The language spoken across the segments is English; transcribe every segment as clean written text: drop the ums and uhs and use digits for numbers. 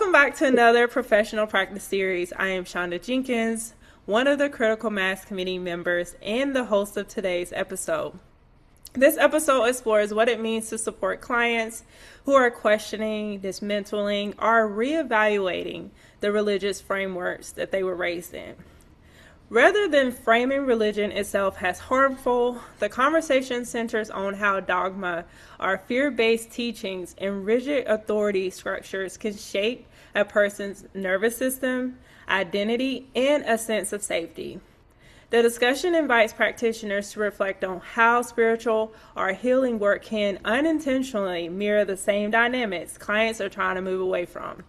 Welcome back to another professional practice series. I am Shunda Jenkins, one of the Critical Mass Committee members and the host of today's episode. This episode explores what it means to support clients who are questioning, dismantling, or reevaluating the religious frameworks that they were raised in. Rather than framing religion itself as harmful, the conversation centers on how dogma or fear-based teachings and rigid authority structures can shape a person's nervous system, identity, and a sense of safety. The discussion invites practitioners to reflect on how spiritual or healing work can unintentionally mirror the same dynamics clients are trying to move away from.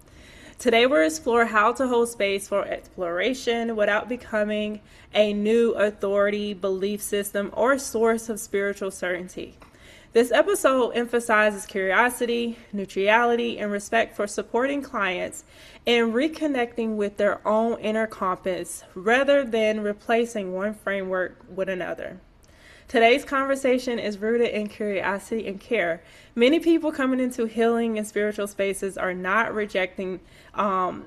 Today we'll explore how to hold space for exploration without becoming a new authority, belief system, or source of spiritual certainty. This episode emphasizes curiosity, neutrality, and respect for supporting clients and reconnecting with their own inner compass rather than replacing one framework with another. Today's conversation is rooted in curiosity and care. Many people coming into healing and spiritual spaces are not rejecting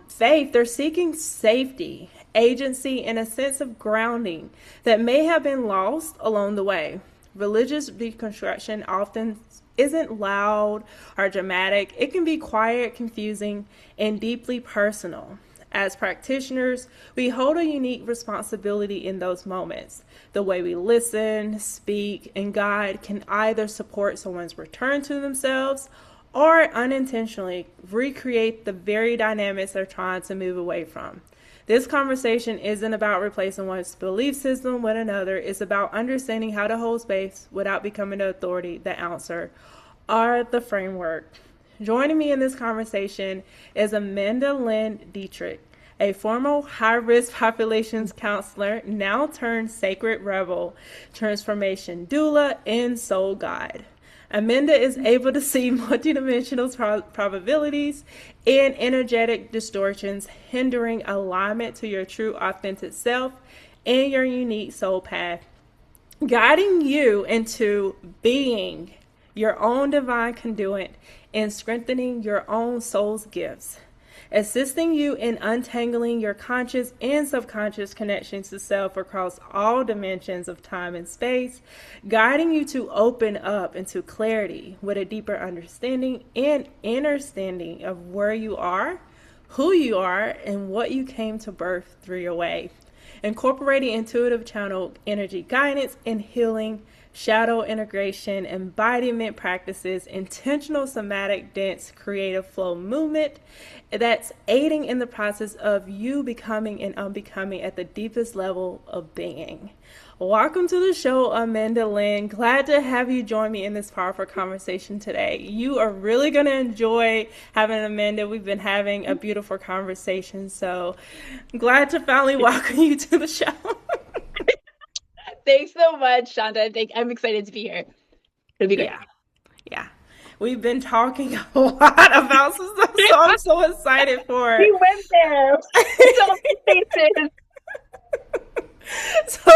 faith. They're seeking safety, agency, and a sense of grounding that may have been lost along the way. Religious deconstruction often isn't loud or dramatic. It can be quiet, confusing, and deeply personal. As practitioners, we hold a unique responsibility in those moments. The way we listen, speak, and guide can either support someone's return to themselves or unintentionally recreate the very dynamics they're trying to move away from. This conversation isn't about replacing one's belief system with another. It's about understanding how to hold space without becoming the authority, the answer, or the framework. Joining me in this conversation is Amanda Lyn Dietrich, a former high-risk populations counselor, now turned sacred rebel, transformation doula, and soul guide. Amanda is able to see multidimensional probabilities and energetic distortions, hindering alignment to your true authentic self and your unique soul path, guiding you into being your own divine conduit and strengthening your own soul's gifts, assisting you in untangling your conscious and subconscious connections to self across all dimensions of time and space, guiding you to open up into clarity with a deeper understanding and understanding of where you are, who you are, and what you came to birth through your way, incorporating intuitive channel energy guidance and healing, shadow integration, embodiment practices, intentional somatic dense creative flow movement that's aiding in the process of you becoming and unbecoming at the deepest level of being. Welcome to the show, Amanda Lyn. Glad to have you join me in this powerful conversation today. You are really going to enjoy having Amanda. We've been having a beautiful conversation, so I'm glad to finally welcome you to the show. Thanks so much, Shunda. I'm excited to be here. It'll be great. Yeah. We've been talking a lot about some stuff, so I'm so excited for it. We went there. So many faces. So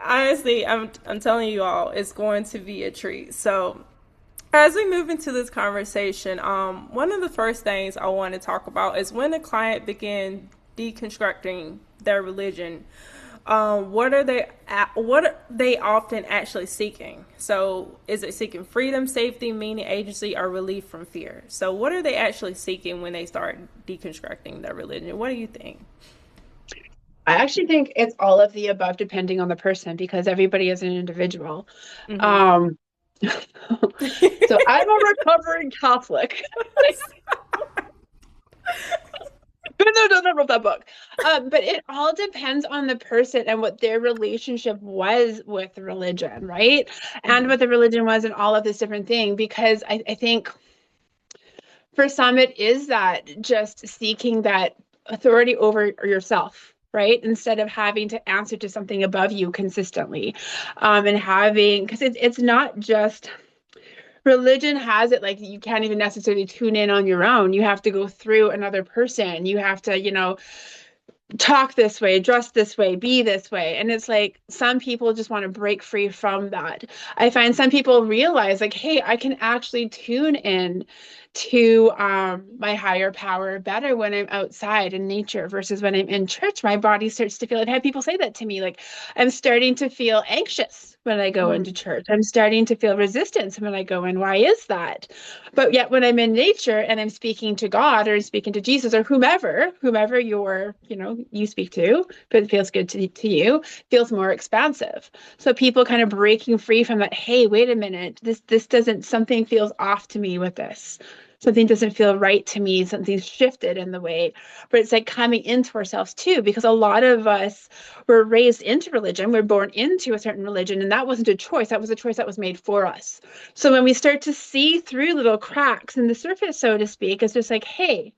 honestly, I'm telling you all, it's going to be a treat. So as we move into this conversation, one of the first things I want to talk about is when a client began deconstructing their religion. What are they often actually seeking? So is it seeking freedom, safety, meaning, agency, or relief from fear? So what are they actually seeking when they start deconstructing their religion? What do you think? I actually think it's all of the above, depending on the person, because everybody is an individual. Mm-hmm. So I'm a recovering Catholic. I wrote that book. But it all depends on the person and what their relationship was with religion, right? And what the religion was and all of this different thing. Because I think for some, it is that just seeking that authority over yourself, right? Instead of having to answer to something above you consistently. And having, because it's not just... Religion has it like you can't even necessarily tune in on your own. You have to go through another person. You have to, talk this way, dress this way, be this way. And it's like some people just want to break free from that. I find some people realize like, hey, I can actually tune in to my higher power better when I'm outside in nature versus when I'm in church. My body starts to feel, I've had people say that to me, like I'm starting to feel anxious when I go into Mm. church. I'm starting to feel resistance when I go in. Why is that? But yet when I'm in nature and I'm speaking to God or speaking to Jesus or whomever you're, you speak to, but it feels good to you, feels more expansive. So people kind of breaking free from that, hey, wait a minute, this doesn't, something feels off to me with this. Something doesn't feel right to me. Something's shifted in the way. But it's like coming into ourselves too, because a lot of us were raised into religion. We're born into a certain religion, and that wasn't a choice. That was a choice that was made for us. So when we start to see through little cracks in the surface, so to speak, it's just like, hey,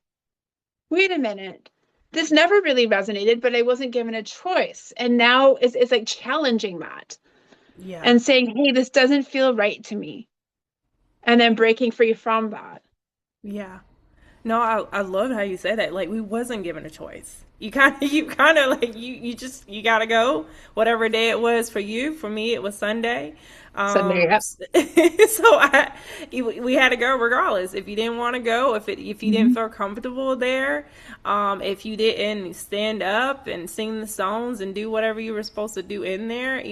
wait a minute. This never really resonated, but I wasn't given a choice. And now it's like challenging that Yeah. and saying, hey, this doesn't feel right to me. And then breaking free from that. Yeah. No, I love how you say that. Like we wasn't given a choice. You kind of like you gotta go. Whatever day it was for you. For me, it was Sunday. Sunday, yeah. So we had to go regardless. If you didn't want to go, if you didn't Mhm. feel comfortable there, if you didn't stand up and sing the songs and do whatever you were supposed to do in there,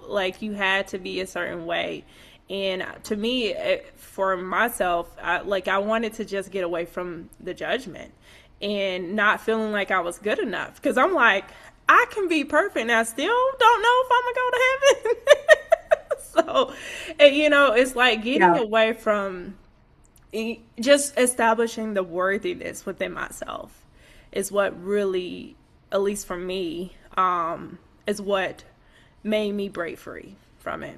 like you had to be a certain way. And to me, for myself, I wanted to just get away from the judgment and not feeling like I was good enough. Because I'm like, I can be perfect and I still don't know if I'm going to go to heaven. So, it's like getting Yeah. away from just establishing the worthiness within myself is what really, at least for me, is what made me break free from it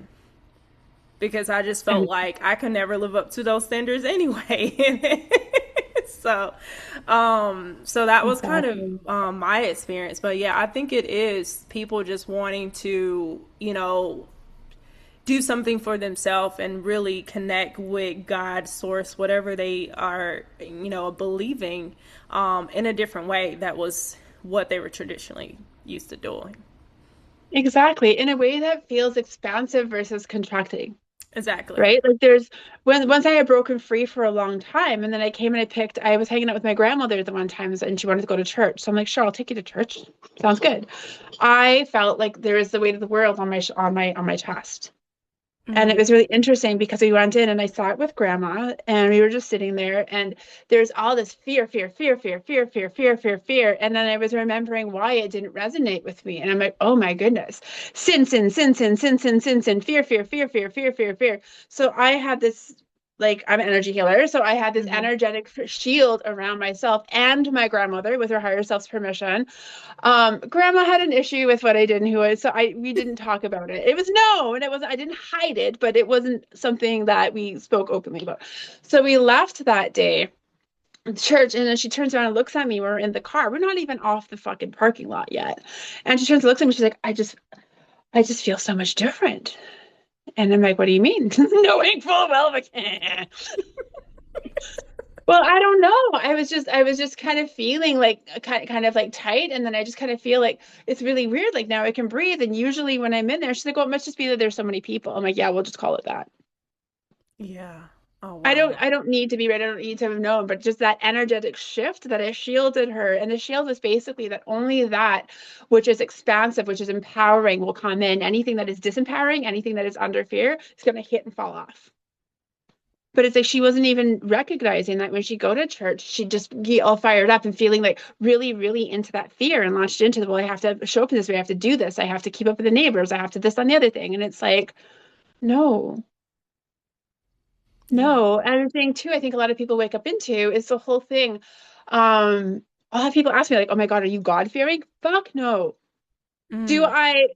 because I just felt And like I could never live up to those standards anyway. so, so that was kind of exactly. my experience. But yeah, I think it is people just wanting to, do something for themselves and really connect with God, source, whatever they are, believing in a different way. That was what they were traditionally used to doing. Exactly. In a way that feels expansive versus contracting. Exactly. Right? Like there's when once I had broken free for a long time, and then I came and I was hanging out with my grandmother the one time, and she wanted to go to church. So I'm like, sure, I'll take you to church. Sounds good. I felt like there was the weight of the world on my chest. And it Mm-hmm. was really interesting because we went in and I sat with grandma and we were just sitting there and there's all this fear, fear, fear, fear, fear, fear, fear, fear, fear. And then I was remembering why it didn't resonate with me. And I'm like, oh my goodness. Sin, sin, sin, sin, sin, sin, sin, sin, fear, fear, fear, fear, fear, fear, fear. So I had this like I'm an energy healer. So I had this Mm-hmm. energetic shield around myself and my grandmother with her higher self's permission. Grandma had an issue with what I did and who I, so I we didn't talk about it. It was known. It wasn't, I didn't hide it, but it wasn't something that we spoke openly about. So we left that day at church, and then she turns around and looks at me. We're in the car. We're not even off the fucking parking lot yet. And she turns and looks at me. She's like, I just feel so much different. And I'm like, what do you mean? Knowing full well, like, well, I don't know. I was just kind of feeling like kind of like tight, and then I just kind of feel like it's really weird. Like now I can breathe, and usually when I'm in there, she's like, "Oh, it must just be that there's so many people." I'm like, "Yeah, we'll just call it that." Yeah. Oh I don't wow. I don't need to be right. I don't need to have known, but just that energetic shift that has shielded her, and the shield is basically that only that which is expansive, which is empowering, will come in. Anything that is disempowering, anything that is under fear, is going to hit and fall off. But it's like she wasn't even recognizing that when she go to church, she'd just get all fired up and feeling like really, really into that fear and launched into the, well, I have to show up in this way, I have to do this, I have to keep up with the neighbors, I have to this on the other thing. And it's like, no, Yeah. no. And the thing too, I think a lot of people wake up into is the whole thing. I'll have people ask me like, oh my God, are you God fearing? Fuck no. Do Mm, I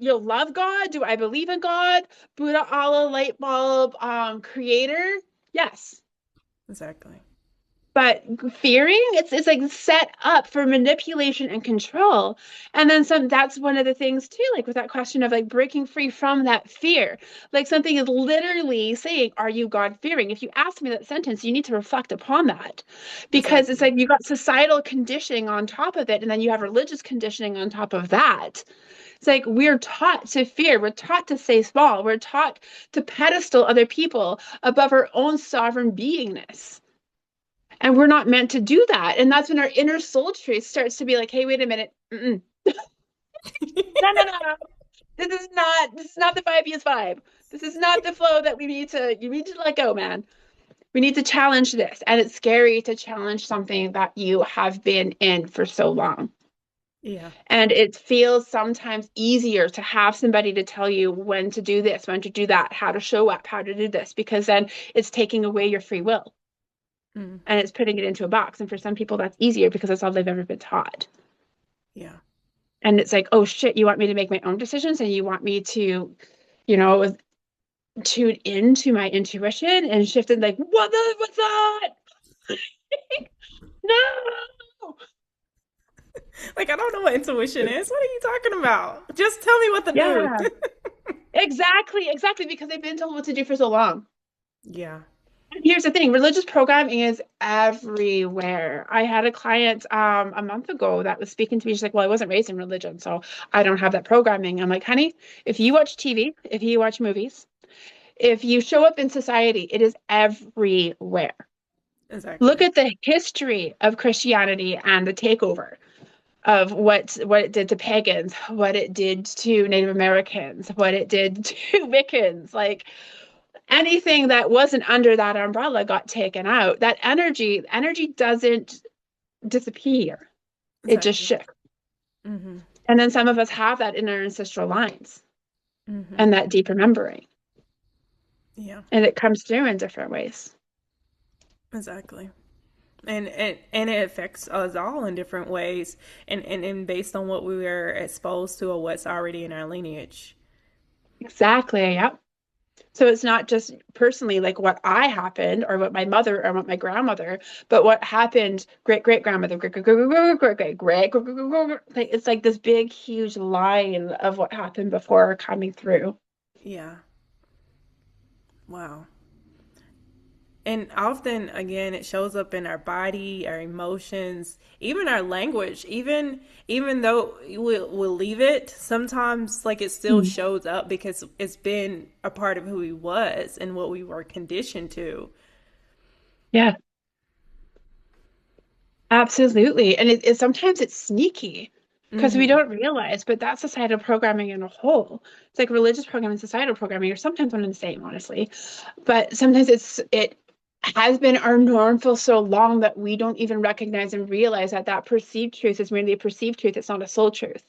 love God? Do I believe in God? Buddha, Allah, light bulb, creator? Yes. exactly. But fearing, it's like set up for manipulation and control. And then some, that's one of the things too, like with that question of like breaking free from that fear. Like something is literally saying, are you God fearing? If you ask me that sentence, you need to reflect upon that. Because it's Exactly. like you got societal conditioning on top of it, and then you have religious conditioning on top of that. It's like we're taught to fear, we're taught to stay small, we're taught to pedestal other people above our own sovereign beingness. And we're not meant to do that. And that's when our inner soul truth starts to be like, hey, wait a minute. Mm-mm. No, no, no, no. This is not the 5 years 5. This is not the flow that you need to let go, man. We need to challenge this. And it's scary to challenge something that you have been in for so long. Yeah. And it feels sometimes easier to have somebody to tell you when to do this, when to do that, how to show up, how to do this, because then it's taking away your free will Mm. and it's putting it into a box. And for some people, that's easier because that's all they've ever been taught. Yeah. And it's like, oh shit, you want me to make my own decisions and you want me to, you know, tune into my intuition and shift it like, what's that? No. Like, I don't know what intuition is. What are you talking about? Just tell me what to do. Yeah, exactly, exactly, because they've been told what to do for so long. Yeah. Here's the thing, religious programming is everywhere. I had a client a month ago that was speaking to me. She's like, well, I wasn't raised in religion, so I don't have that programming. I'm like, honey, if you watch TV, if you watch movies, if you show up in society, it is everywhere. Look Exactly. at the history of Christianity and the takeover of what it did to pagans, what it did to Native Americans, what it did to Wiccans. Like anything that wasn't under that umbrella got taken out. That energy doesn't disappear. It just Exactly. shifts. Mm-hmm. And then some of us have that in our ancestral lines Mm-hmm. and that deep remembering. Yeah. And it comes through in different ways. Exactly. And it affects us all in different ways, and based on what we were exposed to or what's already in our lineage. Exactly. Yep. So it's not just personally like what I happened or what my mother or what my grandmother, but what happened great great grandmother, great great great great great great great great. Like it's like this big huge line of what happened before coming through. Yeah. Wow. And often, again, it shows up in our body, our emotions, even our language. Even though we'll leave it, sometimes like it still Mm. shows up because it's been a part of who he was and what we were conditioned to. Yeah, absolutely. And sometimes it's sneaky because we Mm-hmm. don't realize, but that's societal programming in a whole. It's like religious programming and societal programming are sometimes one and the same, honestly. But sometimes it has been our norm for so long that we don't even recognize and realize that that perceived truth is merely a perceived truth. It's not a soul truth.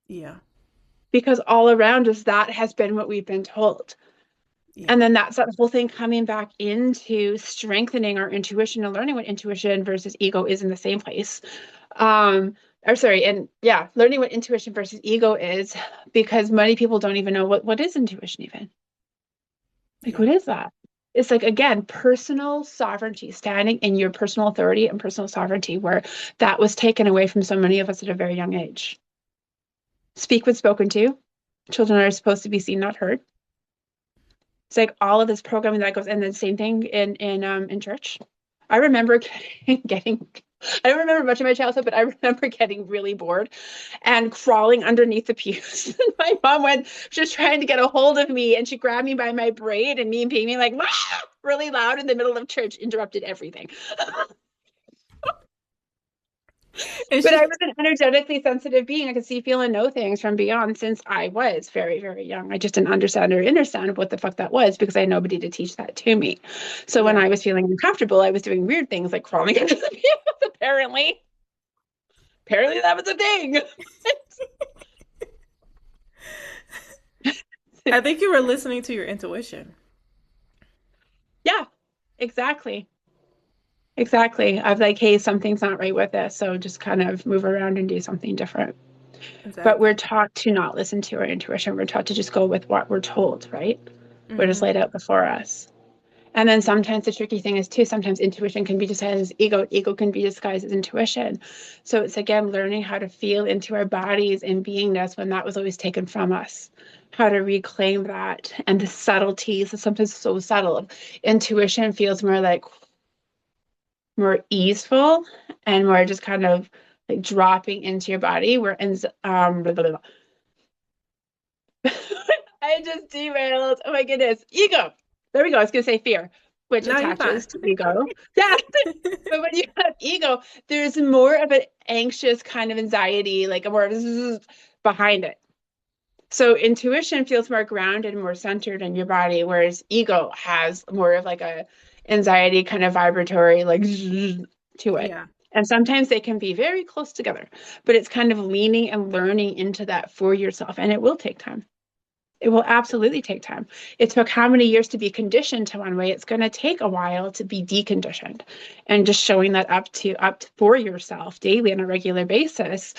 Yeah. Because all around us, that has been what we've been told. Yeah. And then that's that whole thing coming back into strengthening our intuition and learning what intuition versus ego is in the same place. Um, or sorry, and yeah, learning what intuition versus ego is because many people don't even know what is intuition even. Like, Yeah. what is that? It's like, again, personal sovereignty, standing in your personal authority and personal sovereignty, where that was taken away from so many of us at a very young age. Speak when spoken to. Children are supposed to be seen, not heard. It's like all of this programming that goes, and then same thing in church. I remember getting I don't remember much of my childhood, but I remember getting really bored and crawling underneath the pews. And my mom went, she was trying to get a hold of me and she grabbed me by my braid and me and being like, "Wah!" Really loud in the middle of church, interrupted everything. And But I she, was an energetically sensitive being. I could see, feel, and know things from beyond since I was very, very young. I just didn't understand or understand what the fuck that was because I had nobody to teach that to me. So when yeah. I was feeling uncomfortable, I was doing weird things like crawling under the pews, apparently. Apparently that was a thing. I think you were listening to your intuition. Yeah, exactly. Exactly. Of like, hey, something's not right with this. So just kind of move around and do something different. But we're Exactly. taught to not listen to our intuition. We're taught to just go with what we're told, right? We're just Mm-hmm. laid out before us. And then sometimes the tricky thing is too, sometimes intuition can be disguised as ego. Ego can be disguised as intuition. So it's again learning how to feel into our bodies and beingness when that was always taken from us. How to reclaim that and the subtleties. It's sometimes so subtle. Intuition feels more like more easeful and more just kind of like dropping into your body. Where blah, blah, blah. I just derailed. Oh my goodness. Ego. There we go. I was going to say fear, which No, you're fine. attaches to ego. Yeah. But when you have ego, there's more of an anxious kind of anxiety, like a more of a behind it. So intuition feels more grounded and more centered in your body, whereas ego has more of like a anxiety kind of vibratory, like to it. Yeah. And sometimes they can be very close together, but it's kind of leaning and learning into that for yourself. And it will take time. It will absolutely take time. It took how many years to be conditioned to one way? It's going to take a while to be deconditioned, and just showing that up for yourself daily on a regular basis,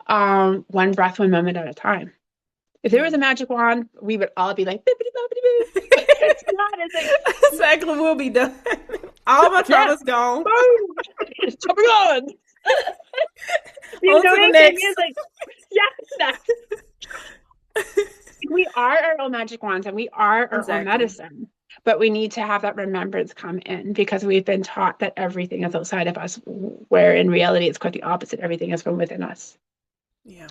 one breath, one moment at a time. If there was a magic wand, we would all be like, bippity boppity boo. But it's not. It's like Exactly, we'll be done. All my trauma's gone. Jumping on. On to the next. Is like, yeah, we are our own magic wands and we are our own medicine, but we need to have that remembrance come in because we've been taught that everything is outside of us, where in reality it's quite the opposite. Everything is from within us. Yeah.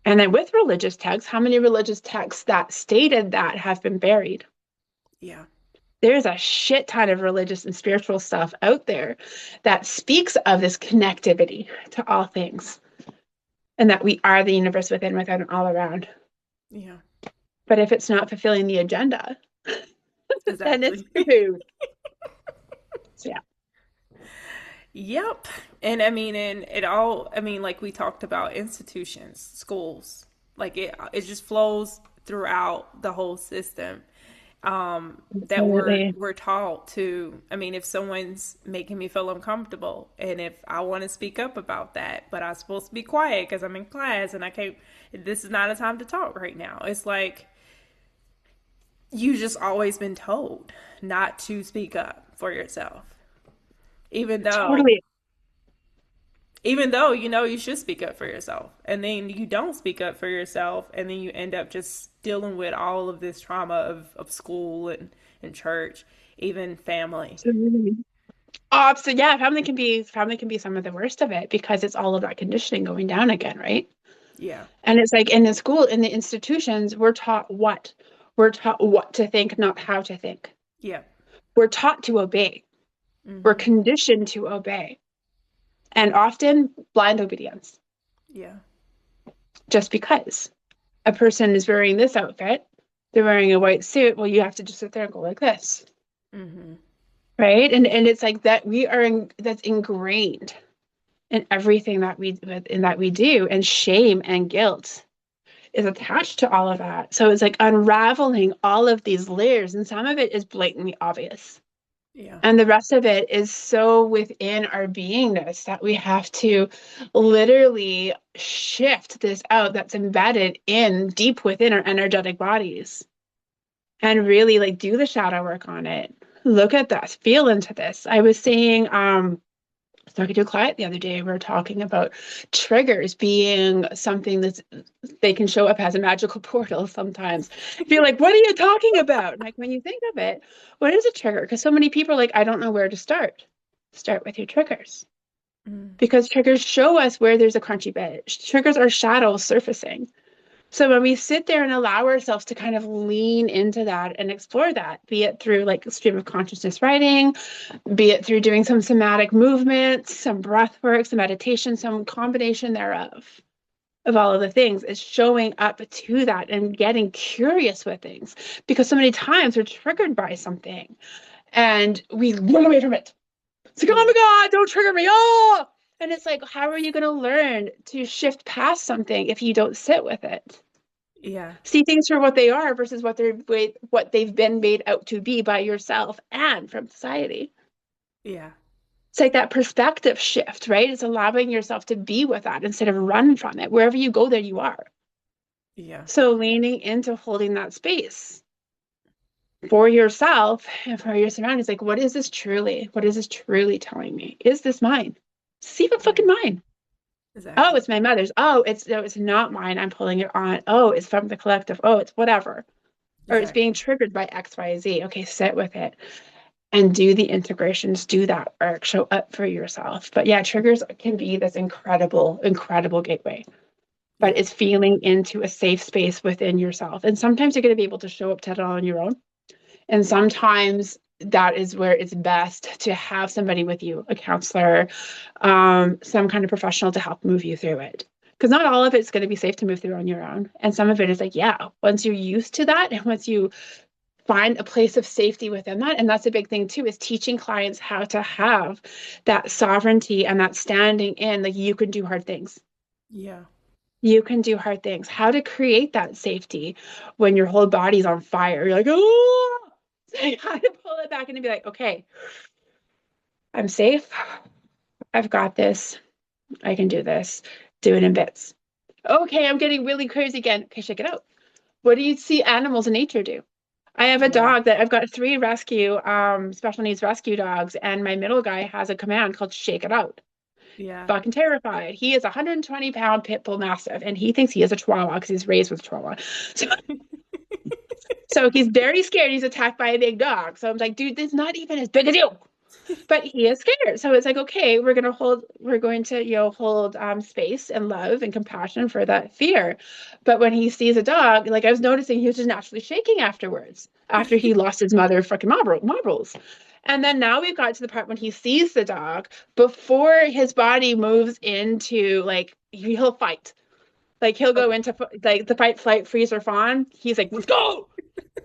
And then with religious texts, how many religious texts that stated that have been buried? Yeah. There's a shit ton of religious and spiritual stuff out there that speaks of this connectivity to all things and that we are the universe within, without, and all around. Yeah. But if it's not fulfilling the agenda, then it's food. So, yeah. Yep. And I mean, and it all, I mean, like we talked about institutions, schools, like it just flows throughout the whole system. That we're taught to, I mean, if someone's making me feel uncomfortable and if I want to speak up about that, but I'm supposed to be quiet because I'm in class and I can't, this is not a time to talk right now. It's like, you just always been told not to speak up for yourself. Even though, you know, you should speak up for yourself. And then you don't speak up for yourself. And then you end up just dealing with all of this trauma of school and church, even family. So yeah, family can be some of the worst of it because it's all of that conditioning going down again, right? Yeah. And it's like in the school, in the institutions, we're taught what? We're taught what to think, not how to think. Yeah. We're taught to obey. Mm-hmm. We're conditioned to obey. And often blind obedience. Yeah. Just because a person is wearing this outfit, they're wearing a white suit, well, you have to just sit there and go like this. Mm-hmm. Right? And it's like that that's ingrained in everything that we do, and shame and guilt is attached to all of that. So it's like unraveling all of these layers, and some of it is blatantly obvious. Yeah. And the rest of it is so within our beingness that we have to literally shift this out that's embedded in deep within our energetic bodies and really like do the shadow work on it. Look at this, feel into this. I was saying, I was talking to a client the other day. We were talking about triggers being something that they can show up as a magical portal sometimes. You're like, what are you talking about? Like when you think of it, what is a trigger? Because so many people are like, I don't know where to start. Start with your triggers. Because triggers show us where there's a crunchy bed. Triggers are shadows surfacing. So when we sit there and allow ourselves to kind of lean into that and explore that, be it through like stream of consciousness writing, be it through doing some somatic movements, some breath work, some meditation, some combination thereof of all of the things, is showing up to that and getting curious with things. Because so many times we're triggered by something and we run away from it. It's like, oh my God, don't trigger me. Oh! And it's like, how are you going to learn to shift past something if you don't sit with it? Yeah. See things for what they are versus what they've been made out to be by yourself and from society. Yeah. It's like that perspective shift, right? It's allowing yourself to be with that instead of run from it. Wherever you go, there you are. Yeah. So leaning into holding that space. for yourself and for your surroundings. Like, what is this truly? What is this truly telling me? Is this mine? See what Yeah, fucking mine. Oh, exactly. it's my mother's. Oh, it's no, it's not mine. I'm pulling it on. Oh, it's from the collective. Oh, it's whatever. Or it's being Exactly. triggered by X, Y, Z. Okay, sit with it and do the integrations, do that work, show up for yourself. But yeah, triggers can be this incredible, incredible gateway. But Yeah. it's feeling into a safe space within yourself. And sometimes you're going to be able to show up to it on your own. And sometimes that is where it's best to have somebody with you, a counselor, some kind of professional to help move you through it. Because not all of it's going to be safe to move through on your own. And some of it is like, yeah, once you're used to that and once you find a place of safety within that. And that's a big thing too, is teaching clients how to have that sovereignty and that standing in, like you can do hard things. Yeah. You can do hard things. How to create that safety when your whole body's on fire. You're like, oh, like, how to pull it back and be like, okay, I'm safe. I've got this. I can do this. Do it in bits. Okay, I'm getting really crazy again. Okay, check it out. What do you see animals in nature do? I have a Yeah. dog that I've got three rescue, special needs rescue dogs, and my middle guy has a command called Shake It Out. Yeah. Fucking terrified. He is a 120-pound pit bull mastiff, and he thinks he is a chihuahua because he's raised with chihuahua. So, so he's very scared. He's attacked by a big dog. So I'm like, dude, this is not even as big as you. But he is scared. So it's like, okay, we're going to, hold space and love and compassion for that fear. But when he sees a dog, like I was noticing, he was just naturally shaking afterwards, after he lost his mother fucking marbles. And then now we've got to the part when he sees the dog, before his body moves into like, he'll fight. Like he'll go Okay. into like the fight, flight, freeze, or fawn. He's like, let's go,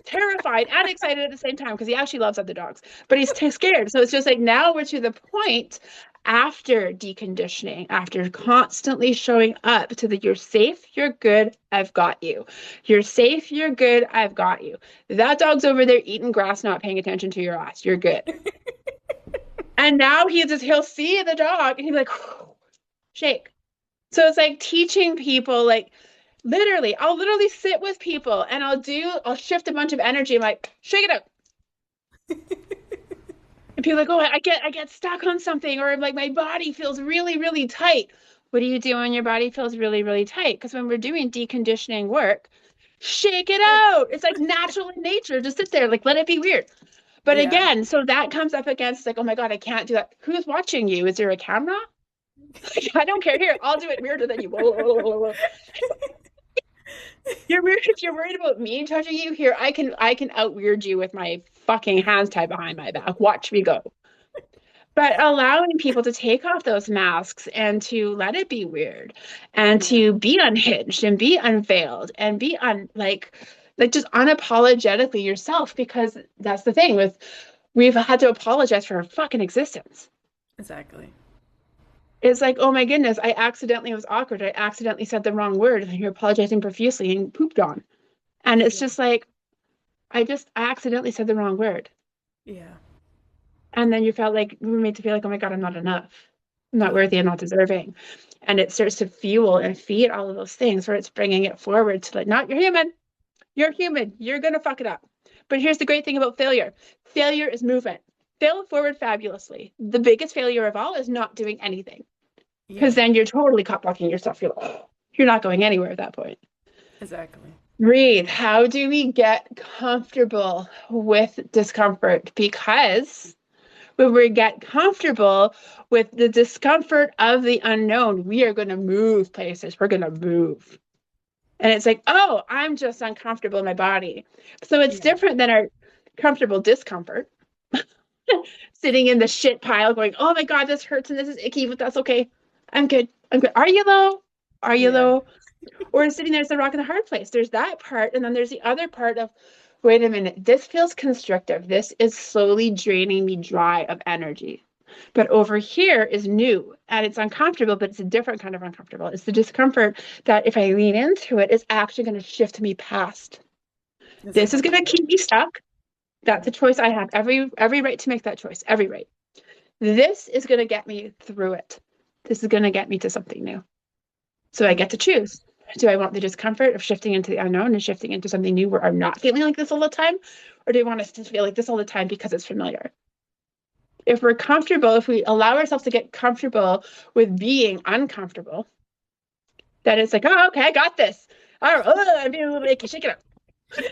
terrified and excited at the same time because he actually loves other dogs, but he's too scared. So it's just like now we're to the point after deconditioning, after constantly showing up to the you're safe, you're good, I've got you. You're safe, you're good, I've got you. That dog's over there eating grass, not paying attention to your ass. You're good. And now he'll see the dog and he'll be like, shake. So it's like teaching people, like I'll literally sit with people and I'll shift a bunch of energy. I'm like, shake it out. And people are like, oh, I get stuck on something, or like my body feels really, really tight. What do you do when your body feels really, really tight? Because when we're doing deconditioning work, shake it out. It's like natural in nature. Just sit there, like let it be weird. But Yeah. again, so that comes up against like, oh my God, I can't do that. Who's watching you? Is there a camera? Like, I don't care. Here, I'll do it weirder than you. You're weird if you're worried about me touching you. Here, I can out weird you with my fucking hands tied behind my back. Watch me go. But allowing people to take off those masks and to let it be weird and Yeah. to be unhinged and be unveiled and be like just unapologetically yourself, because that's the thing with we've had to apologize for our fucking existence. Exactly. It's like, oh my goodness, I accidentally was awkward. I accidentally said the wrong word and you're apologizing profusely and pooped on. And it's Yeah. just like, I accidentally said the wrong word. Yeah. And then you felt like we were made to feel like, oh my God, I'm not enough. I'm not Yeah. worthy. I'm not deserving. And it starts to fuel and feed all of those things where it's bringing it forward to like, not you're human. You're human. You're going to fuck it up. But here's the great thing about failure. Failure is movement. Fail forward fabulously. The biggest failure of all is not doing anything. Because Yeah. then you're totally caught blocking yourself. You're like, oh, you're not going anywhere at that point. Exactly. Breathe. How do we get comfortable with discomfort? Because when we get comfortable with the discomfort of the unknown, we are going to move places. We're going to move. And it's like, oh, I'm just uncomfortable in my body. So it's Yeah. different than our comfortable discomfort. Sitting in the shit pile going, oh my God, this hurts and this is icky, but that's okay. I'm good. I'm good. Are you though? Are you Yeah. though? Or sitting there, it's the rock in the hard place. There's that part. And then there's the other part of, wait a minute, this feels constrictive. This is slowly draining me dry of energy. But over here is new and it's uncomfortable, but it's a different kind of uncomfortable. It's the discomfort that if I lean into it, is actually going to shift me past. This is Exactly. going to keep me stuck. That's a choice I have. Every right to make that choice. Every right. This is going to get me through it. This is going to get me to something new. So I Yeah. get to choose. Do I want the discomfort of shifting into the unknown and shifting into something new where I'm not feeling like this all the time? Or do I want us to feel like this all the time because it's familiar? If we're comfortable, if we allow ourselves to get comfortable with being uncomfortable, then it's like, oh, okay, I got this. I'm being a little achy, shake it up.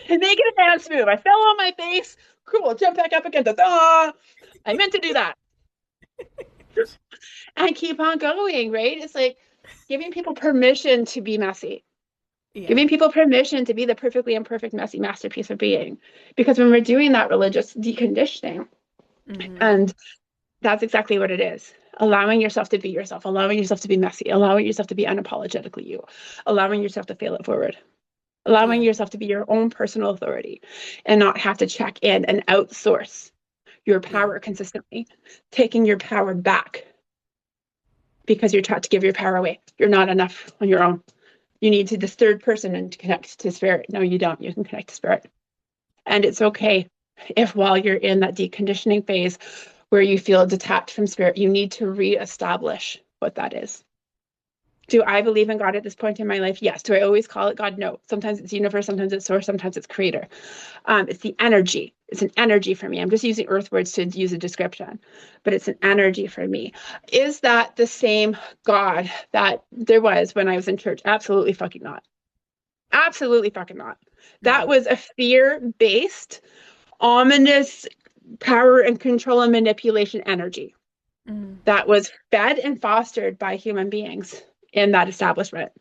And make it a dance move. I fell on my face. Cool, jump back up again. I meant to do that. And keep on going, right? It's like giving people permission to be messy. Yeah. Giving people permission to be the perfectly imperfect, messy masterpiece of being. Because when we're doing that religious deconditioning, and that's exactly what it is. Allowing yourself to be yourself, allowing yourself to be messy, allowing yourself to be unapologetically you, allowing yourself to fail it forward, allowing yourself to be your own personal authority and not have to check in and outsource your power consistently, taking your power back because you're taught to give your power away. You're not enough on your own. You need to this third person and to connect to spirit. No, you don't. You can connect to spirit. And it's okay if while you're in that deconditioning phase where you feel detached from spirit, you need to reestablish what that is. Do I believe in God at this point in my life? Yes. Do I always call it God? No. Sometimes it's universe, sometimes it's source, sometimes it's creator. It's the energy. It's an energy for me. I'm just using earth words to use a description, but it's an energy for me. Is that the same God that there was when I was in church? Absolutely fucking not. Absolutely fucking not. That was a fear-based, ominous power and control and manipulation energy that was fed and fostered by human beings in that establishment.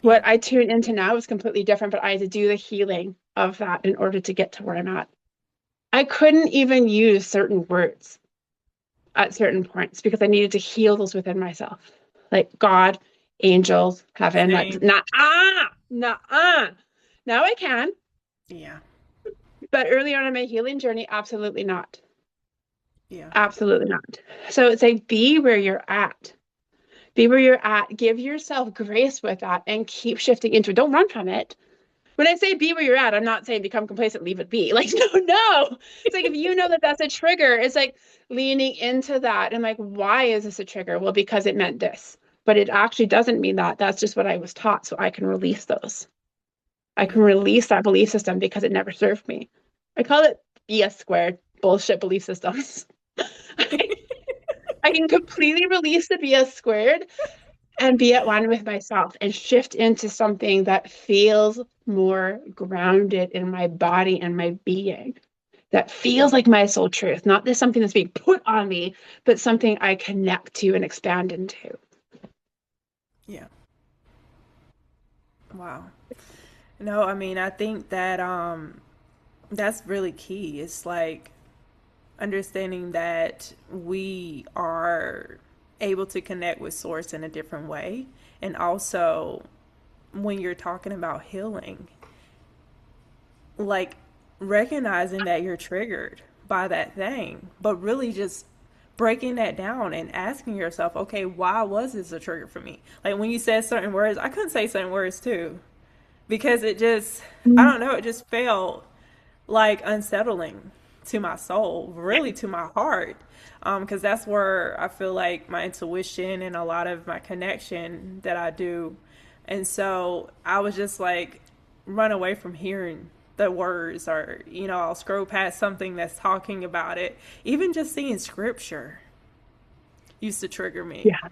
What I tune into now is completely different, but I had to do the healing of that in order to get to where I'm at. I couldn't even use certain words at certain points because I needed to heal those within myself. Like God, angels, heaven, like nah. Now I can. Yeah. But early on in my healing journey, absolutely not. Yeah. Absolutely not. So it's like be where you're at. Be where you're at. Give yourself grace with that and keep shifting into it. Don't run from it. When I say be where you're at, I'm not saying become complacent, leave it be. Like, no. It's like if you know that that's a trigger, it's like leaning into that and like, why is this a trigger? Well, because it meant this. But it actually doesn't mean that. That's just what I was taught. So I can release those. I can release that belief system because it never served me. I call it BS squared, bullshit belief systems. I can completely release the BS squared and be at one with myself and shift into something that feels more grounded in my body and my being. That feels like my soul truth, not this something that's being put on me, but something I connect to and expand into. Yeah. Wow. No, I mean, I think that that's really key. It's like understanding that we are able to connect with source in a different way. And also when you're talking about healing, like recognizing that you're triggered by that thing, but really just breaking that down and asking yourself, okay, why was this a trigger for me? Like when you said certain words, I couldn't say certain words too, because it just, I don't know, it just felt like unsettling to my soul, really to my heart. Because that's where I feel like my intuition and a lot of my connection that I do. And so I was just like, run away from hearing the words, or, I'll scroll past something that's talking about it. Even just seeing scripture used to trigger me. Yeah.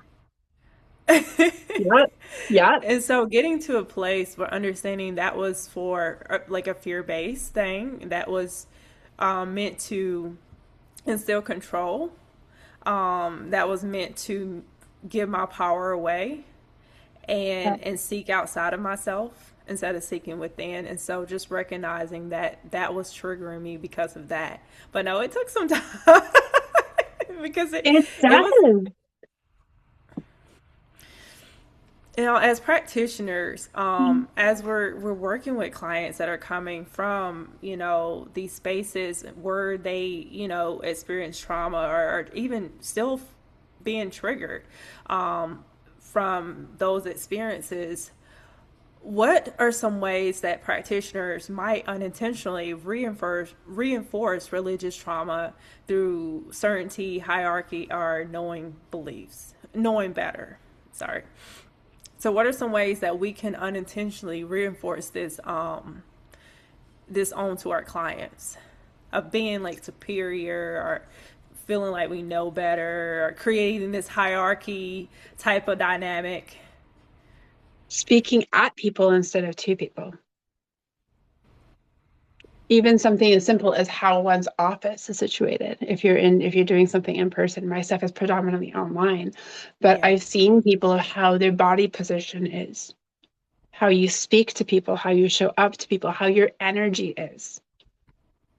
Yeah. And so getting to a place where understanding that was for like a fear-based thing that was meant to instill control, that was meant to give my power away and seek outside of myself instead of seeking within. And so just recognizing that that was triggering me because of that. But no, it took some time because it was, as practitioners, as we're working with clients that are coming from, these spaces where they, experience trauma, or even still being triggered from those experiences, what are some ways that practitioners might unintentionally reinforce religious trauma through certainty, hierarchy, or knowing beliefs, knowing better? Sorry. So what are some ways that we can unintentionally reinforce this onto our clients of being like superior or feeling like we know better or creating this hierarchy type of dynamic? Speaking at people instead of to people. Even something as simple as how one's office is situated. If you're doing something in person, my stuff is predominantly online, but Yeah. I've seen people of how their body position is, how you speak to people, how you show up to people, how your energy is.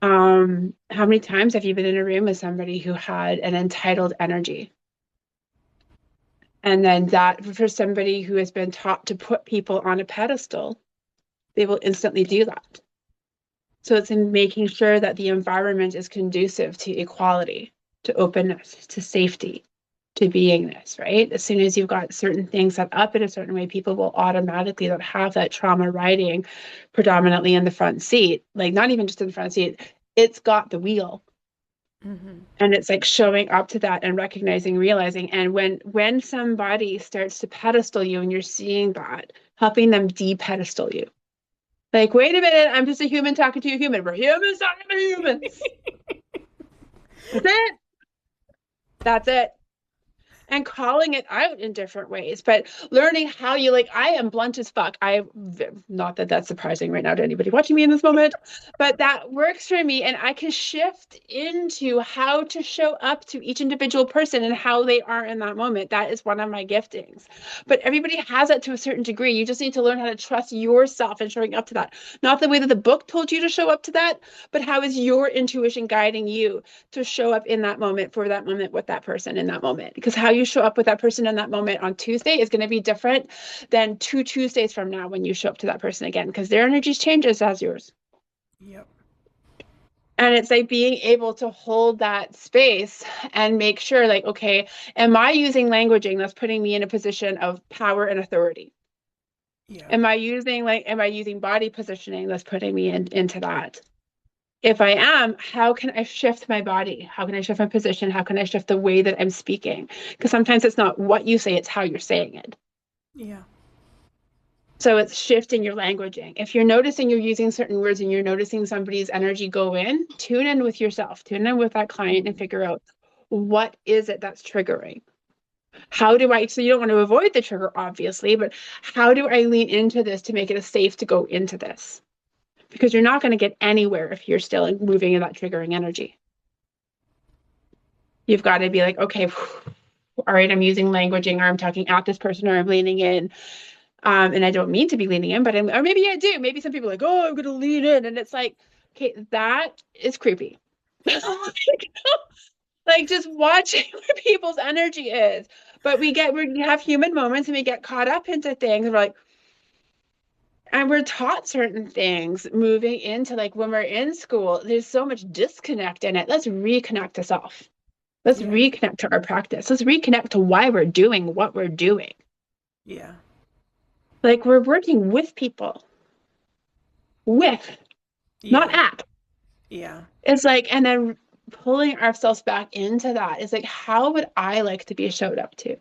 How many times have you been in a room with somebody who had an entitled energy? And then that for somebody who has been taught to put people on a pedestal, they will instantly do that. So it's in making sure that the environment is conducive to equality, to openness, to safety, to beingness, right? As soon as you've got certain things set up in a certain way, people will automatically that have that trauma riding predominantly in the front seat, like not even just in the front seat, it's got the wheel. Mm-hmm. And it's like showing up to that and recognizing, realizing. And when somebody starts to pedestal you and you're seeing that, helping them de-pedestal you. Like, wait a minute, I'm just a human talking to a human. We're humans talking to humans. That's it. That's it. And calling it out in different ways, but learning how you like, I am blunt as fuck. Not that that's surprising right now to anybody watching me in this moment, but that works for me. And I can shift into how to show up to each individual person and how they are in that moment. That is one of my giftings. But everybody has that to a certain degree. You just need to learn how to trust yourself and showing up to that. Not the way that the book told you to show up to that, but how is your intuition guiding you to show up in that moment for that moment with that person in that moment? Because how you show up with that person in that moment on Tuesday is going to be different than 2 Tuesdays from now when you show up to that person again, because their energies changes as yours. Yep. And it's like being able to hold that space and make sure, like, okay, am I using languaging that's putting me in a position of power and authority? Yeah. Am I using body positioning that's putting me into that? If I am, how can I shift my body? How can I shift my position? How can I shift the way that I'm speaking? Because sometimes it's not what you say, it's how you're saying it. Yeah. So it's shifting your languaging. If you're noticing you're using certain words and you're noticing somebody's energy go in, tune in with yourself, tune in with that client and figure out what is it that's triggering? So you don't want to avoid the trigger, obviously, but how do I lean into this to make it safe to go into this? Because you're not going to get anywhere if you're still moving in that triggering energy. You've got to be like, okay, all right, I'm using languaging or I'm talking at this person or I'm leaning in. And I don't mean to be leaning in, but or maybe I do. Maybe some people are like, oh, I'm going to lean in. And it's like, okay, that is creepy. Like just watching where people's energy is. But we have human moments and we get caught up into things. And we're like, and we're taught certain things moving into like when we're in school, there's so much disconnect in it. Let's reconnect to self. Let's Yeah. reconnect to our practice. Let's reconnect to why we're doing what we're doing. Yeah. Like we're working with people, with, not Yeah. at. Yeah. It's like, and then pulling ourselves back into that is like, how would I like to be showed up to?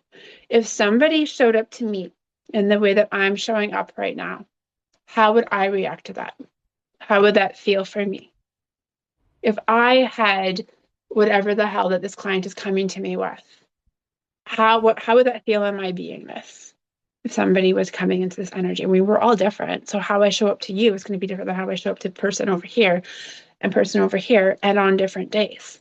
If somebody showed up to me in the way that I'm showing up right now, how would I react to that? How would that feel for me? If I had whatever the hell that this client is coming to me with, how would that feel in my beingness? If somebody was coming into this energy, and we were all different. So how I show up to you is going to be different than how I show up to person over here and person over here and on different days.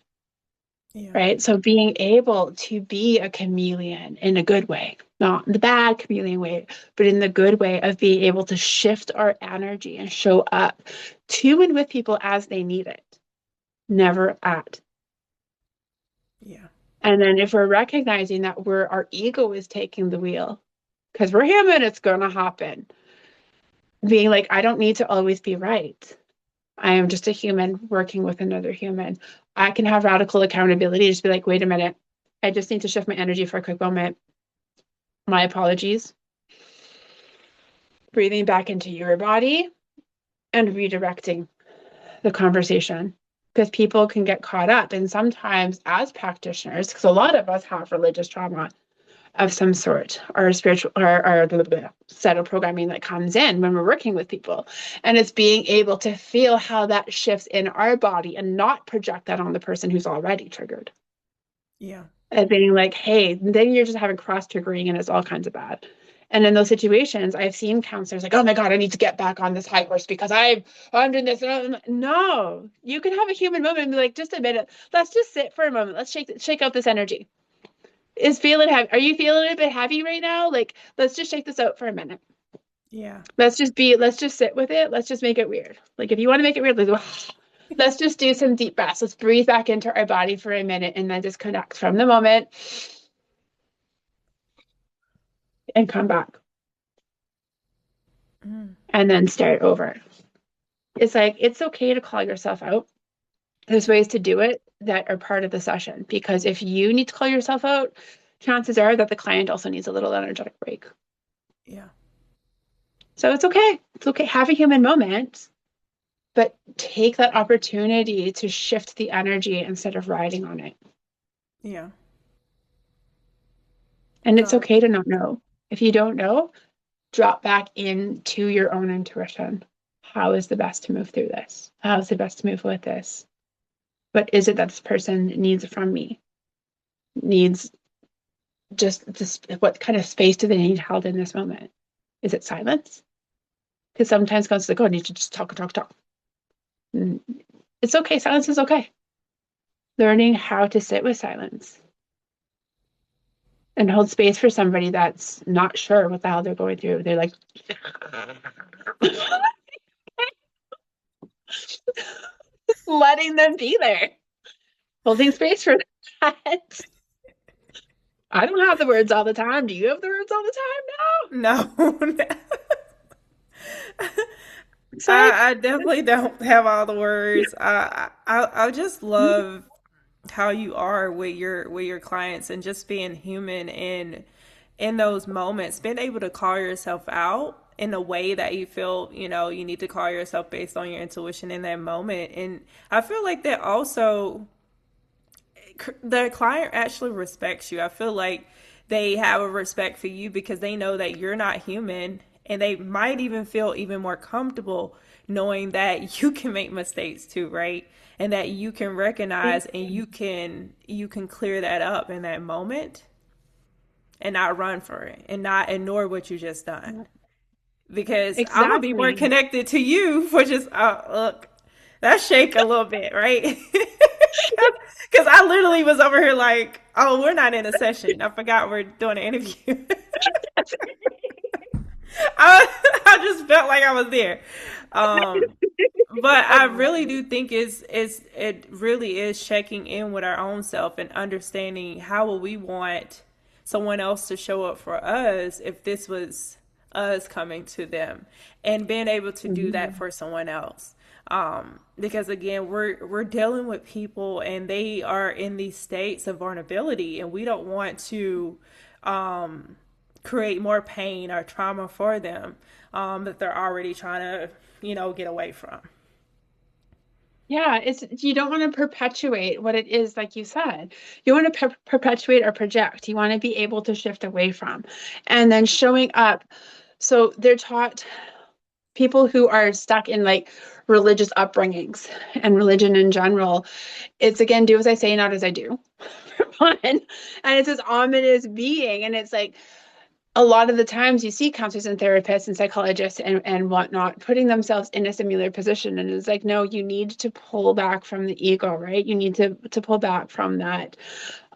Yeah. Right. So being able to be a chameleon in a good way, not the bad chameleon way, but in the good way of being able to shift our energy and show up to and with people as they need it, never at. Yeah. And then if we're recognizing that our ego is taking the wheel, because we're human, it's going to happen. Being like, I don't need to always be right. I am just a human working with another human. I can have radical accountability. Just be like, wait a minute. I just need to shift my energy for a quick moment. My apologies. Breathing back into your body and redirecting the conversation. Because people can get caught up. And sometimes, as practitioners, because a lot of us have religious trauma, of some sort, or spiritual, or the set of programming that comes in when we're working with people. And it's being able to feel how that shifts in our body and not project that on the person who's already triggered. Yeah. And being like, hey, then you're just having cross triggering and it's all kinds of bad. And in those situations, I've seen counselors like, oh my God, I need to get back on this high horse because I'm doing this. No, you can have a human moment and be like, just a minute. Let's just sit for a moment. Let's shake out this energy. Is feeling heavy? Are you feeling a bit heavy right now? Like, let's just shake this out for a minute. Yeah. Let's just sit with it. Let's just make it weird. Like, if you want to make it weird, let's just do some deep breaths. Let's breathe back into our body for a minute and then disconnect from the moment and come back. And then start over. It's like, it's okay to call yourself out. There's ways to do it that are part of the session, because if you need to call yourself out, chances are that the client also needs a little energetic break. Yeah. So it's okay. It's okay. Have a human moment, but take that opportunity to shift the energy instead of riding on it. Yeah. And it's okay to not know. If you don't know, drop back into your own intuition. How is the best to move through this? How is the best to move with this? What is it that this person needs from me? Needs just what kind of space do they need held in this moment? Is it silence? Because sometimes comes like, oh, I need to just talk. It's okay. Silence is okay. Learning how to sit with silence and hold space for somebody that's not sure what the hell they're going through. They're like, letting them be there, holding space for that. I don't have the words all the time. Do you have the words all the time? No. It's like, I definitely don't have all the words. I just love how you are with your clients and just being human in those moments, being able to call yourself out in a way that you feel, you need to call yourself based on your intuition in that moment. And I feel like that also the client actually respects you. I feel like they have a respect for you because they know that you're not human, and they might even feel even more comfortable knowing that you can make mistakes too, right? And that you can recognize and you can clear that up in that moment and not run for it and not ignore what you just done. Because I'm gonna be more exactly. connected to you for just look, that shake a little bit, right? Because I literally was over here like, oh, we're not in a session. I forgot we're doing an interview. I just felt like I was there. But I really do think it really is checking in with our own self and understanding how will we want someone else to show up for us if this was us coming to them, and being able to do that for someone else. Because again, we're dealing with people and they are in these states of vulnerability, and we don't want to create more pain or trauma for them that they're already trying to get away from. Yeah, you don't want to perpetuate what it is, like you said. You want to perpetuate or project. You want to be able to shift away from, and then showing up. So they're taught, people who are stuck in like religious upbringings and religion in general, it's again, do as I say, not as I do. For one, and it's this ominous being, and it's like, a lot of the times you see counselors and therapists and psychologists and whatnot putting themselves in a similar position. And it's like, no, you need to pull back from the ego, right? You need to pull back from that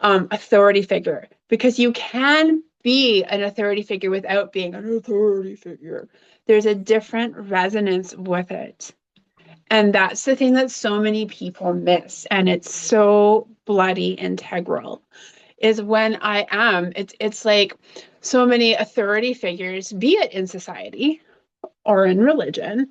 authority figure, because you can be an authority figure without being an authority figure. There's a different resonance with it. And that's the thing that so many people miss. And it's so bloody integral, is when it's like so many authority figures, be it in society or in religion,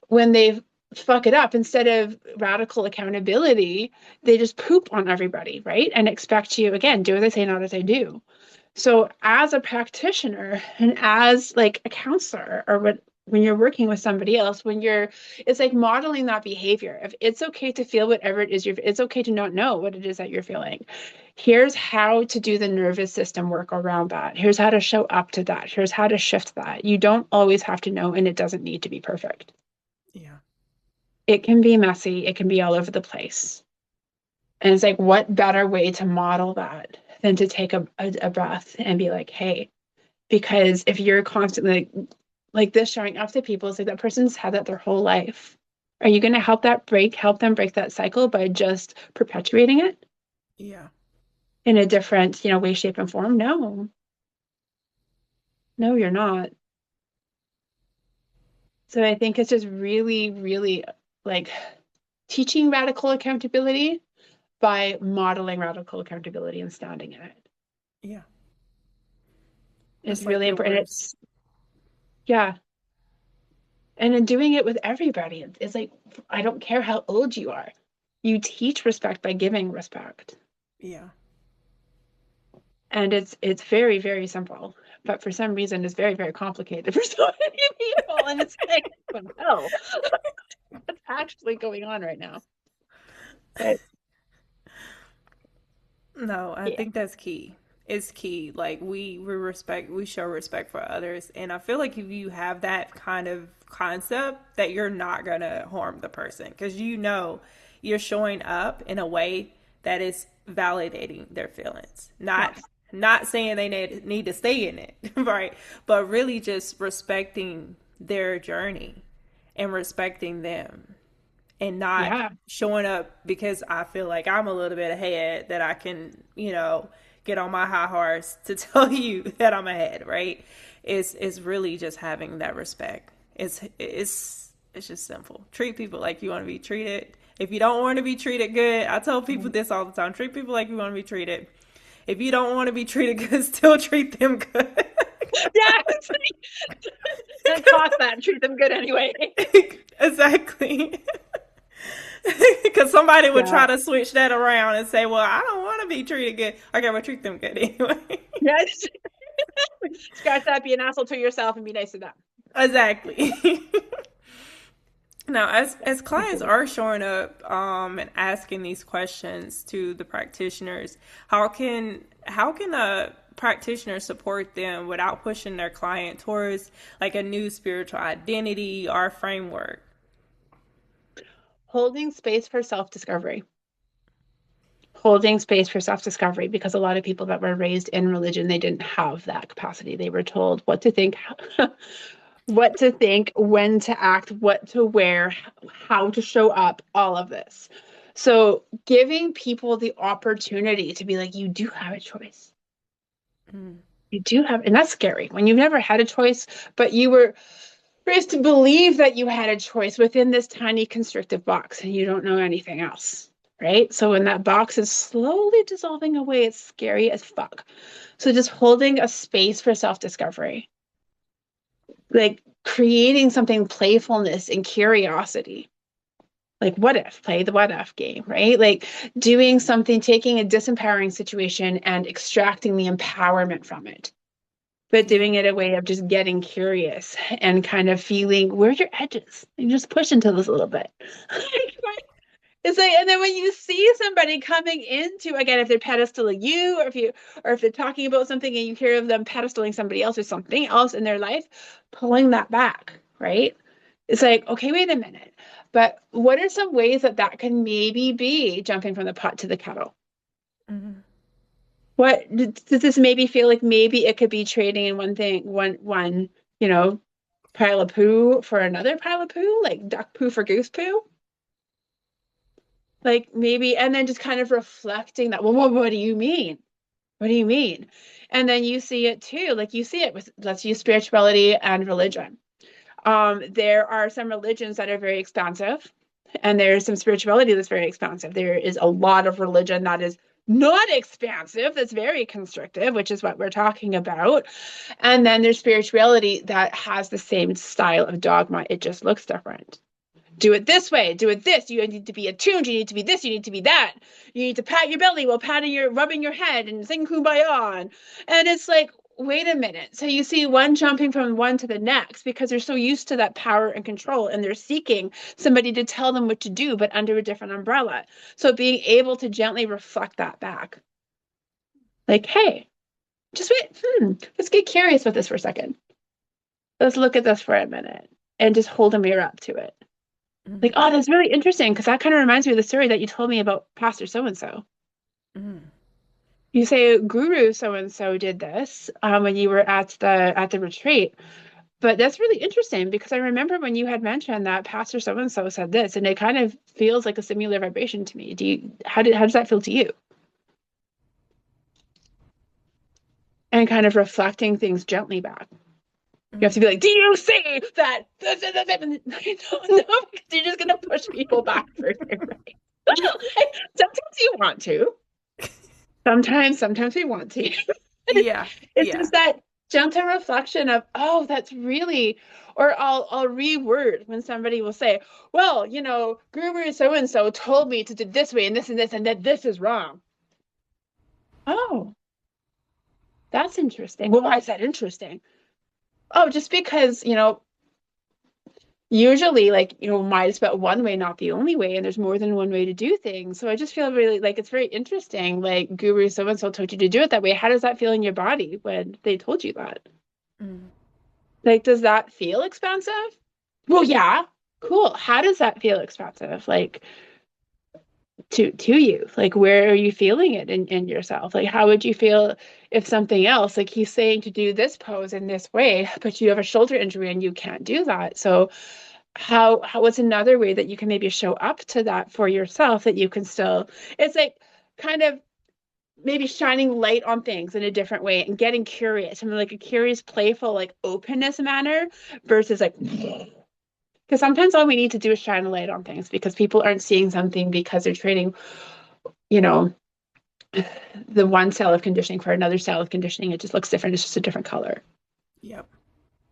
when they fuck it up, instead of radical accountability, they just poop on everybody, right? And expect you, again, do as I say, not as I do. So as a practitioner and as like a counselor, or when you're working with somebody else, it's like modeling that behavior. If it's okay to feel whatever it is, it's okay to not know what it is that you're feeling. Here's how to do the nervous system work around that. Here's how to show up to that. Here's how to shift that. You don't always have to know, and it doesn't need to be perfect. Yeah. It can be messy. It can be all over the place. And it's like, what better way to model that than to take a breath and be like, hey, because if you're constantly like this showing up to people, it's like that person's had that their whole life. Are you going to help them break that cycle by just perpetuating it Yeah. in a different, way, shape, and form? No, no, you're not. So I think it's just really, really like teaching radical accountability by modeling radical accountability and standing in it Yeah. is It's like really your important. words. It's, yeah. And in doing it with everybody, it's like, I don't care how old you are. You teach respect by giving respect. Yeah. And it's very, very simple. But for some reason, it's very, very complicated for so many people. And it's like, well, what's actually going on right now? But No, I yeah, think that's key. It's key. Like we show respect for others, and I feel like if you have that kind of concept, that you're not gonna harm the person because you're showing up in a way that is validating their feelings, yes, not saying they need to stay in it, right? But really just respecting their journey and respecting them and not yeah, showing up because I feel like I'm a little bit ahead that I can, get on my high horse to tell you that I'm ahead, right? It's really just having that respect. It's just simple. Treat people like you want to be treated. If you don't want to be treated good, I tell people this all the time. Treat people like you want to be treated. If you don't want to be treated good, still treat them good. yeah. Don't cost that and treat them good anyway. Exactly. Because somebody would Yeah, try to switch that around and say, well, I don't want to be treated good. Okay, well, treat them good anyway. yes. Scratch that. Be an asshole to yourself and be nice to them. Exactly. Now, as clients are showing up and asking these questions to the practitioners, how can a practitioner support them without pushing their client towards like a new spiritual identity or framework? Holding space for self-discovery. Holding space for self-discovery, because a lot of people that were raised in religion, they didn't have that capacity. They were told what to think, what to think, when to act, what to wear, how to show up, all of this. So giving people the opportunity to be like, you do have a choice. Mm, You do have, and that's scary when you've never had a choice, but you were raised to believe that you had a choice within this tiny constrictive box and you don't know anything else. Right. So when that box is slowly dissolving away, it's scary as fuck. So just holding a space for self-discovery, like creating something playfulness and curiosity. Like what if, play the what if game, right? Like doing something, taking a disempowering situation and extracting the empowerment from it, but yeah. doing it a way of just getting curious and kind of feeling where are your edges and just push into this a little bit. It's like, and then when you see somebody coming into, again, if they're pedestaling you, or if they're talking about something and you hear of them pedestaling somebody else or something else in their life, pulling that back, right? It's like, okay, wait a minute. But what are some ways that that can maybe be jumping from the pot to the kettle? Hmm. What does this maybe feel like? Maybe it could be trading in one, you know, pile of poo for another pile of poo, like duck poo for goose poo. Like maybe, and then just kind of reflecting that, well, what do you mean? What do you mean? And then you see it too, like you see it with, let's use spirituality and religion. There are some religions that are very expansive, and there's some spirituality that's very expansive. There is a lot of religion that is not expansive, that's very constrictive, which is what we're talking about. And then there's spirituality that has the same style of dogma, it just looks different. Do it this way, do it this. You need to be attuned, you need to be this, you need to be that. You need to pat your belly while rubbing your head and sing kumbaya. And it's like, wait a minute. So you see one jumping from one to the next because they're so used to that power and control and they're seeking somebody to tell them what to do, but under a different umbrella. So being able to gently reflect that back Like, hey, just wait. Let's get curious with this for a second. Let's look at this for a minute and just hold a mirror up to it. Like, oh, that's really interesting because that kind of reminds me of the story that you told me about Pastor so and so. You say Guru so and so did this when you were at the retreat, but that's really interesting because I remember when you had mentioned that Pastor so and so said this, and it kind of feels like a similar vibration to me. How does that feel to you? And kind of reflecting things gently back. You have to be like, do you see that? No, because you're just gonna push people back further, right? Sometimes you want to. Sometimes we want to. Yeah. It's just that gentle reflection of, oh, that's really, or I'll reword when somebody will say, well, Guru so and so told me to do this way and this, and that this is wrong. Oh, that's interesting. Well, why is that interesting? Oh, just because, usually might is about one way, not the only way, and there's more than one way to do things. So I just feel really like it's very interesting. Like Guru so and so told you to do it that way. How does that feel in your body when they told you that? Like, does that feel expansive? Well, yeah. Cool. How does that feel expansive? Like to you? Like where are you feeling it in yourself? Like how would you feel if something else, like he's saying to do this pose in this way, but you have a shoulder injury and you can't do that. So what's another way that you can maybe show up to that for yourself that you can still, it's like kind of maybe shining light on things in a different way and getting curious and like a curious, playful, like openness manner versus like, because sometimes all we need to do is shine a light on things because people aren't seeing something because they're trading, you know, the one cell of conditioning for another cell of conditioning. It just looks different. It's just a different color. Yep.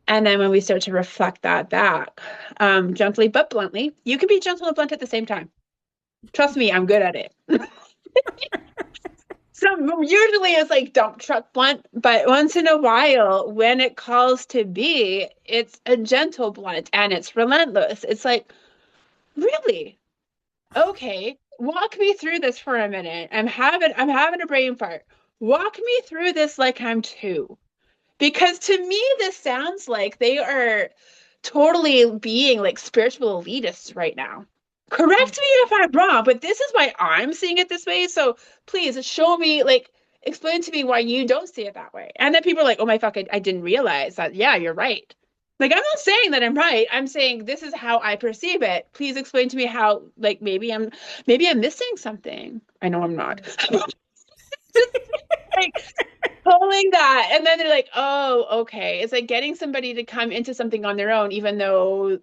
And then when we start to reflect that back, gently but bluntly, you can be gentle and blunt at the same time. Trust me, I'm good at it. So usually it's like dump truck blunt, but once in a while, when it calls to be, it's a gentle blunt and it's relentless. It's like, really? Okay, walk me through this for a minute. I'm having a brain fart. Walk me through this like I'm two. Because to me, this sounds like they are totally being like spiritual elitists right now. Correct me if I'm wrong, but this is why I'm seeing it this way. So please show me, like, explain to me why you don't see it that way. And then people are like, oh my fuck, I didn't realize that. Yeah, you're right. Like, I'm not saying that I'm right. I'm saying this is how I perceive it. Please explain to me how, like, maybe I'm missing something. I know I'm not. Like, pulling that and then they're like, oh, okay. It's like getting somebody to come into something on their own, even though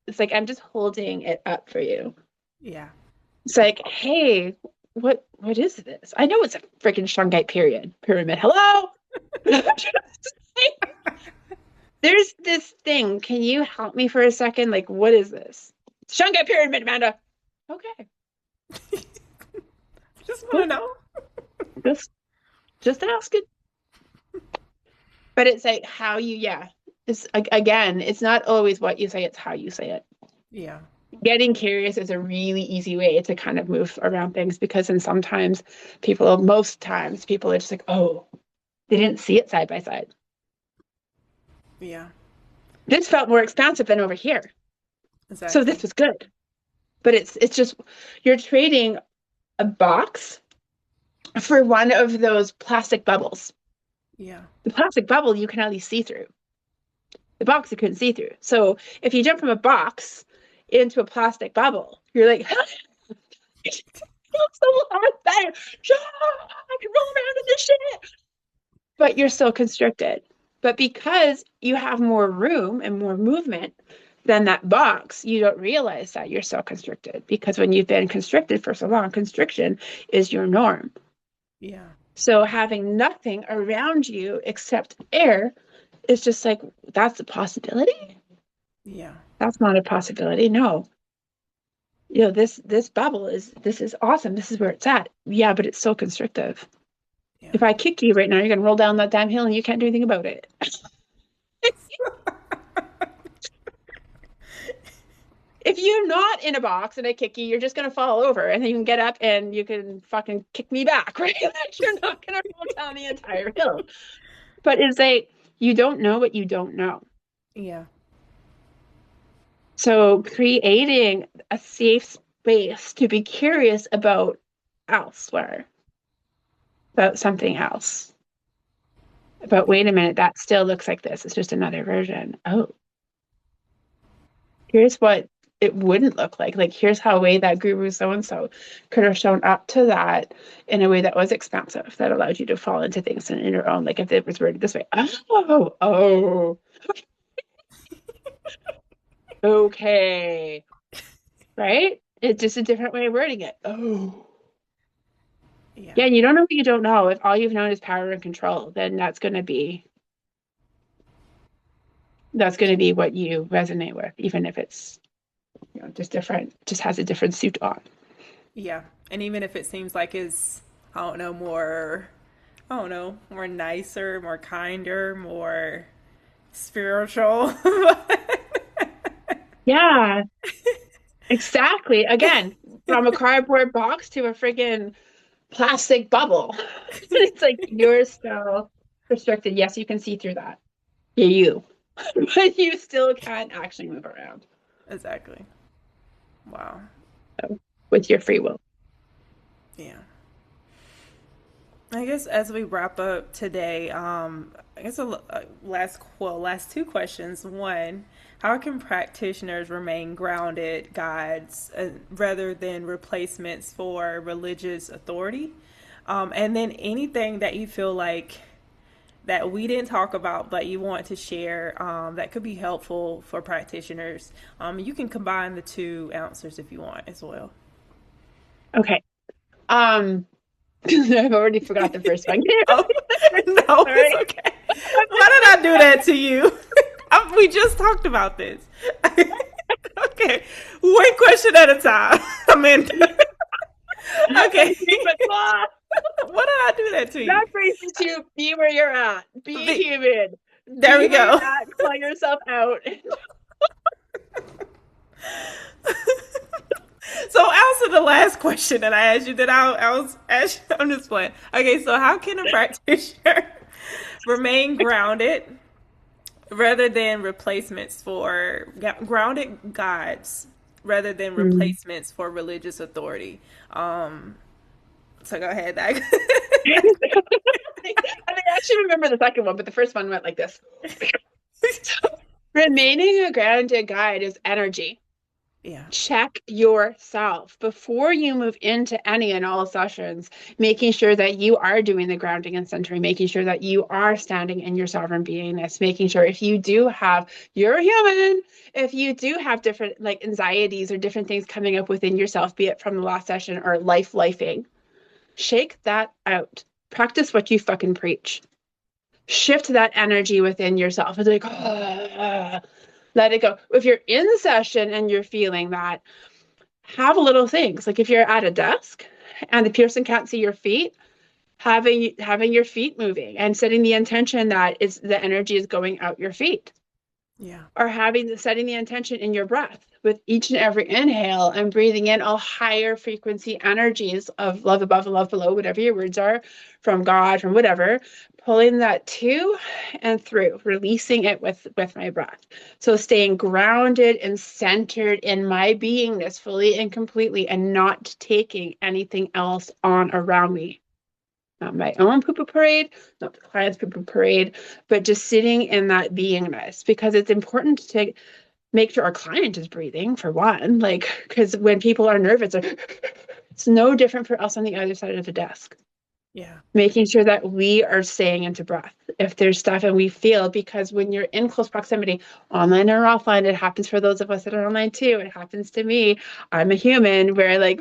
it's like I'm just holding it up for you. Yeah. It's like, hey, what is this? I know it's a freaking Shungite pyramid. Hello. There's this thing. Can you help me for a second? Like, what is this? Shungite pyramid, Amanda. Okay. Just want to know. Just ask it. But it's like how you, yeah. It's again, it's not always what you say, it's how you say it. Yeah. Getting curious is a really easy way to kind of move around things because then most times people are just like, oh, they didn't see it side by side. Yeah. This felt more expansive than over here. Exactly. So this was good. But it's just you're trading a box for one of those plastic bubbles. Yeah. The plastic bubble you can at least see through. The box you couldn't see through. So if you jump from a box into a plastic bubble, you're like, it's so lot better. I can roll around in this shit. But you're still constricted. But because you have more room and more movement than that box, you don't realize that you're so constricted. Because when you've been constricted for so long, constriction is your norm. Yeah. So having nothing around you except air is just like, that's a possibility? Yeah. That's not a possibility. No. This bubble this is awesome. This is where it's at. Yeah, but it's so constrictive. Yeah. If I kick you right now, you're gonna roll down that damn hill and you can't do anything about it. If you're not in a box and I kick you, you're just gonna fall over, and then you can get up and you can fucking kick me back, right? Like, you're not gonna roll down the entire hill. But it's like you don't know what you don't know. Yeah. So creating a safe space to be curious about elsewhere, about something else. But wait a minute, that still looks like this. It's just another version. Oh, here's what it wouldn't look like. Like, here's how a way that guru so and so could have shown up to that in a way that was expansive, that allowed you to fall into things in your own. Like, if it was worded this way, oh, okay, right? It's just a different way of wording it. Oh, Yeah. yeah. And you don't know what you don't know. If all you've known is power and control, then that's going to be what you resonate with, even if it's just different, just has a different suit on. Yeah. And even if it seems like it's, I don't know, more, I don't know, more nicer, more kinder, more spiritual. Yeah, exactly. Again, from a cardboard box to a friggin' plastic bubble. It's like you're still restricted. Yes, you can see through that. Yeah, you. But you still can't actually move around. Exactly. Wow. So, with your free will. Yeah. I guess as we wrap up today, I guess last two questions. One, how can practitioners remain grounded guides rather than replacements for religious authority? And then anything that you feel like that we didn't talk about but you want to share that could be helpful for practitioners. You can combine the two answers if you want as well. Okay. Um, I've already forgot the first one. Oh, no, it's Sorry. okay. Why did I do that to you? We just talked about this. Okay, one question at a time, Amanda. Okay. What did I do that to you? That brings you to be where you're at. Be human. There Be we where you're go. at. Call yourself out. So answer the last question that I asked you that I was asked. I'm just playing. Okay, so how can a practitioner remain grounded rather than replacements for grounded guides rather than Mm. replacements for religious authority? So go ahead. I actually remember the second one, but the first one went like this. Remaining a grounded guide is energy. Yeah. Check yourself before you move into any and all sessions, making sure that you are doing the grounding and centering, making sure that you are standing in your sovereign beingness, making sure if you do have, you're human, if you do have different like anxieties or different things coming up within yourself, be it from the last session or lifing, shake that out. Practice what you fucking preach. Shift that energy within yourself. It's like, let it go. If you're in the session and you're feeling that, have little things. Like if you're at a desk and the person can't see your feet, having your feet moving and setting the intention that is the energy is going out your feet. Yeah. Or setting the intention in your breath with each and every inhale and breathing in all higher frequency energies of love above and love below, whatever your words are, from God, from whatever, pulling that to and through, releasing it with my breath. So staying grounded and centered in my beingness fully and completely, and not taking anything else on around me. Not my own poo-poo parade, not the client's poo-poo parade, but just sitting in that beingness, because it's important to make sure our client is breathing, for one, like, because when people are nervous, it's no different for us on the other side of the desk. Yeah. Making sure that we are staying into breath if there's stuff and we feel, because when you're in close proximity, online or offline, it happens for those of us that are online too. It happens to me. I'm a human where like,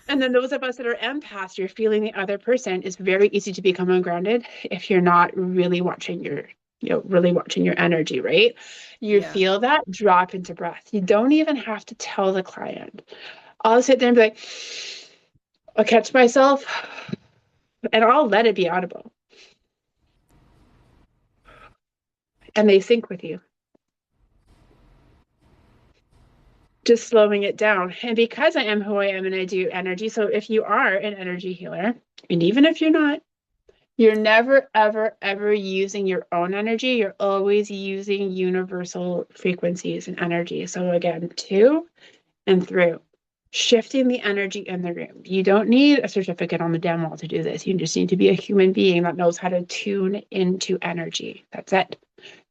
and then those of us that are empaths, you're feeling the other person. It's very easy to become ungrounded if you're not really watching really watching your energy, right? You Yeah. feel that, drop into breath. You don't even have to tell the client. I'll sit there and be like, I'll catch myself and I'll let it be audible. And they sync with you. just slowing it down. And because I am who I am and I do energy, so if you are an energy healer, and even if you're not, you're never, ever, ever using your own energy. You're always using universal frequencies and energy. So again, to and through, shifting the energy in the room. You don't need a certificate on the damn wall to do this. You just need to be a human being that knows how to tune into energy. That's it.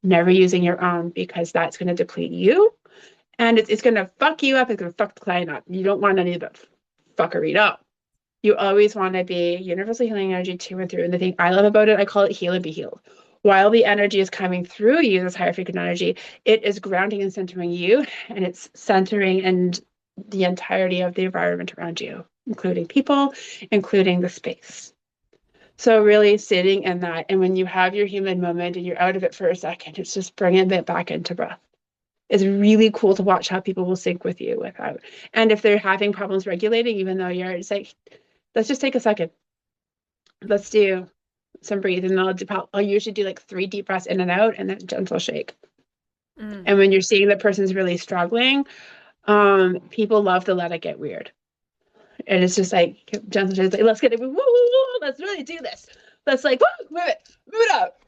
Never using your own, because that's going to deplete you, and it's going to fuck you up. It's going to fuck the client up. You don't want any of that fuckery. No. You always want to be universal healing energy to and through. And the thing I love about it, I call it heal and be healed. While the energy is coming through you, this higher frequency energy, it is grounding and centering you, and it's centering and the entirety of the environment around you, including people, including the space. So really sitting in that. And when you have your human moment and you're out of it for a second, it's just bringing it back into breath. It's really cool to watch how people will sync with you without. And if they're having problems regulating, even though you're, it's like, let's just take a second. Let's do some breathe. And I'll usually do like 3 deep breaths in and out, and then a gentle shake. And when you're seeing the person's really struggling, people love to let it get weird. And it's just like gentle shake, like, let's get it. Woo, let's really do this. Let's like, woo, move it up.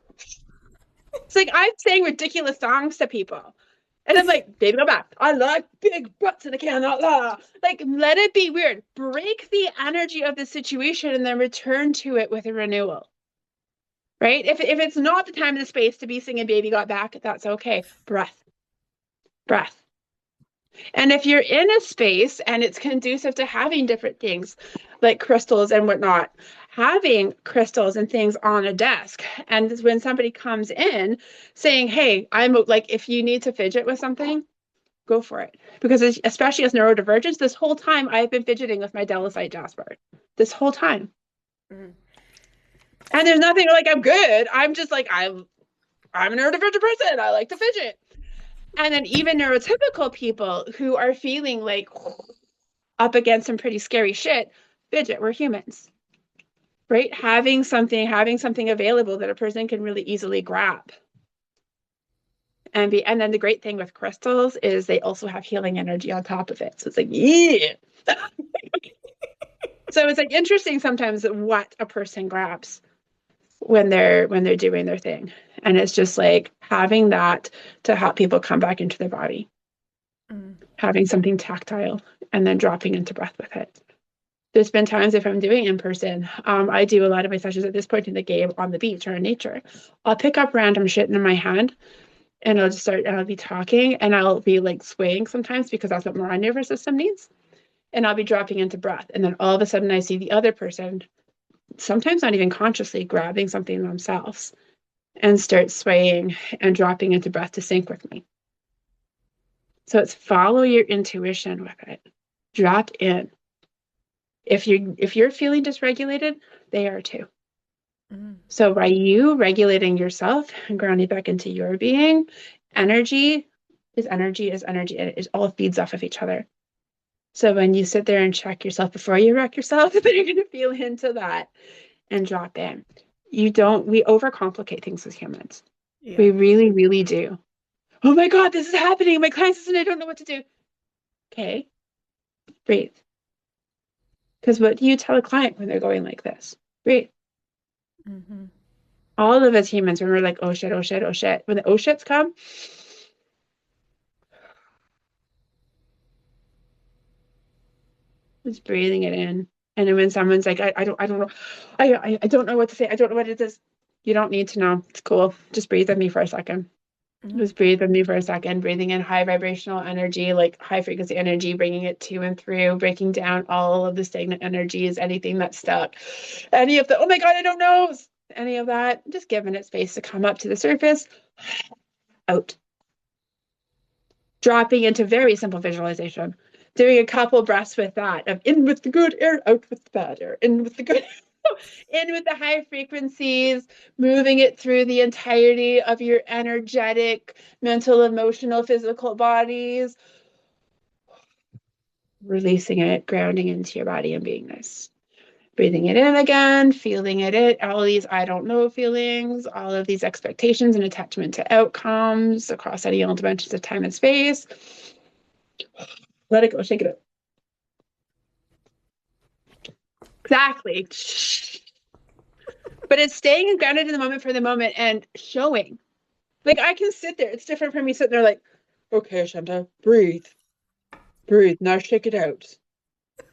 It's like I'm saying ridiculous songs to people. And I'm like, baby, go back. I like big butts and I cannot lie. Like, let it be weird. Break the energy of the situation and then return to it with a renewal. Right? If it's not the time and the space to be singing Baby Got Back, that's okay. Breath. And if you're in a space and it's conducive to having different things like crystals and whatnot, having crystals and things on a desk. And when somebody comes in saying, hey, I'm like, if you need to fidget with something, go for it. Because especially as neurodivergence, this whole time I've been fidgeting with my Delicite Jasper. This whole time. Mm-hmm. And there's nothing like I'm good. I'm just like, I'm a neurodivergent person. I like to fidget. And then even neurotypical people who are feeling like up against some pretty scary shit, fidget, we're humans, right? Having something available that a person can really easily grab. And then the great thing with crystals is they also have healing energy on top of it. So it's like, yeah. So it's like interesting sometimes what a person grabs when they're doing their thing. And it's just like having that to help people come back into their body. Having something tactile and then dropping into breath with it. There's been times if I'm doing in person, I do a lot of my sessions at this point in the game on the beach or in nature. I'll pick up random shit in my hand and I'll be talking and I'll be like swaying sometimes because that's what my nervous system needs. And I'll be dropping into breath. And then all of a sudden I see the other person, sometimes not even consciously, grabbing something themselves and start swaying and dropping into breath to sync with me. So it's follow your intuition with it. Drop in. If you're feeling dysregulated, they are too. So by you regulating yourself and grounding back into your being, energy is energy is energy, and it all feeds off of each other. So when you sit there and check yourself before you wreck yourself, then you're going to feel into that and drop in. We overcomplicate things as humans. Yeah. We really, really do. Oh my God, this is happening. My client says, and I don't know what to do. Okay, breathe. Because what do you tell a client when they're going like this? Breathe. Mm-hmm. All of us humans, when we're like, oh shit, oh shit, oh shit. When the oh shits come, just breathing it in. And then when someone's like, I don't know, I don't know what to say. I don't know what it is. You don't need to know. It's cool. Just breathe with me for a second. Mm-hmm. Just breathe with me for a second, breathing in high vibrational energy, like high frequency energy, bringing it to and through, breaking down all of the stagnant energies, anything that's stuck, any of the, oh my God, I don't know, any of that, just giving it space to come up to the surface, out. Dropping into very simple visualization, doing a couple breaths with that, of in with the good air, out with the bad air, in with the good in with the high frequencies, moving it through the entirety of your energetic, mental, emotional, physical bodies, releasing it, grounding into your body and beingness. Breathing it in again, feeling it in, all of these I don't know feelings, all of these expectations and attachment to outcomes across any dimensions of time and space. Let it go. Shake it up. Exactly. But it's staying grounded in the moment for the moment and showing. Like I can sit there. It's different from me sitting there like, okay, Shunda, breathe. Breathe. Now shake it out.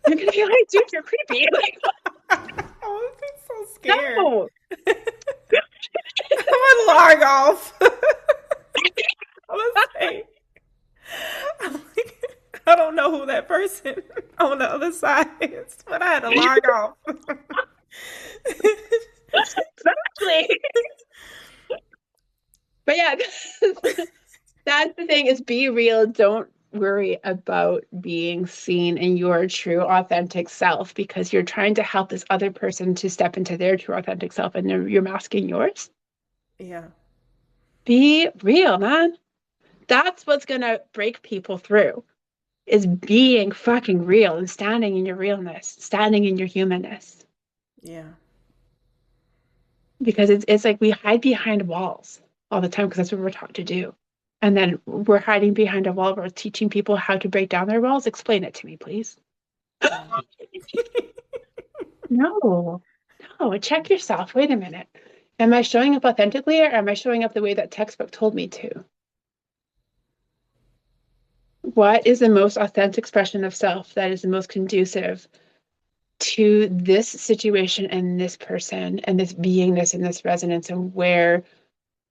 You're gonna be like, dude, you're creepy. Like, I would be so scared. no. I'm gonna log off. I'm gonna say, I'm like, I don't know who that person on the other side is, but I had to log off. Exactly. But yeah, that's the thing is be real. Don't worry about being seen in your true authentic self because you're trying to help this other person to step into their true authentic self and you're masking yours. Yeah. Be real, man. That's what's gonna break people through is being fucking real and standing in your realness, standing in your humanness. Yeah. Because it's like we hide behind walls all the time because that's what we're taught to do. And then we're hiding behind a wall. We're teaching people how to break down their walls. Explain it to me, please. Yeah. No, no, check yourself. Wait a minute. Am I showing up authentically or am I showing up the way that textbook told me to? What is the most authentic expression of self that is the most conducive to this situation and this person and this beingness and this resonance and where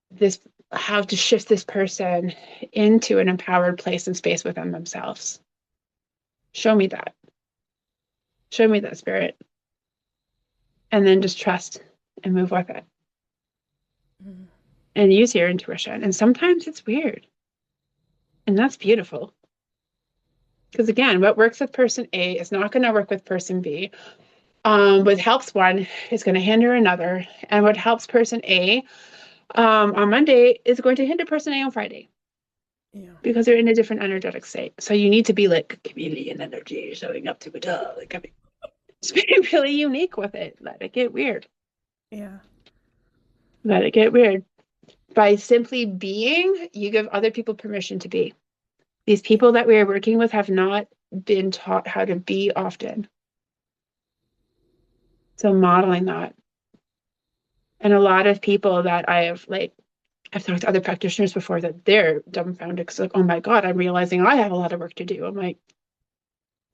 this how to shift this person into an empowered place and space within themselves. Show me that. Show me that spirit. And then just trust and move with it. Mhm. And use your intuition. And sometimes it's weird. And that's beautiful. Because again, what works with person A is not going to work with person B. What helps one is going to hinder another. And what helps person A on Monday is going to hinder person A on Friday. Yeah. Because they're in a different energetic state. So you need to be like chameleon energy, showing up to it all. Like, I mean, just be really unique with it. Let it get weird. Yeah. Let it get weird. By simply being, you give other people permission to be. These people that we are working with have not been taught how to be often. So modeling that. And a lot of people that I've talked to other practitioners before that they're dumbfounded because like, oh my God, I'm realizing I have a lot of work to do. I'm like,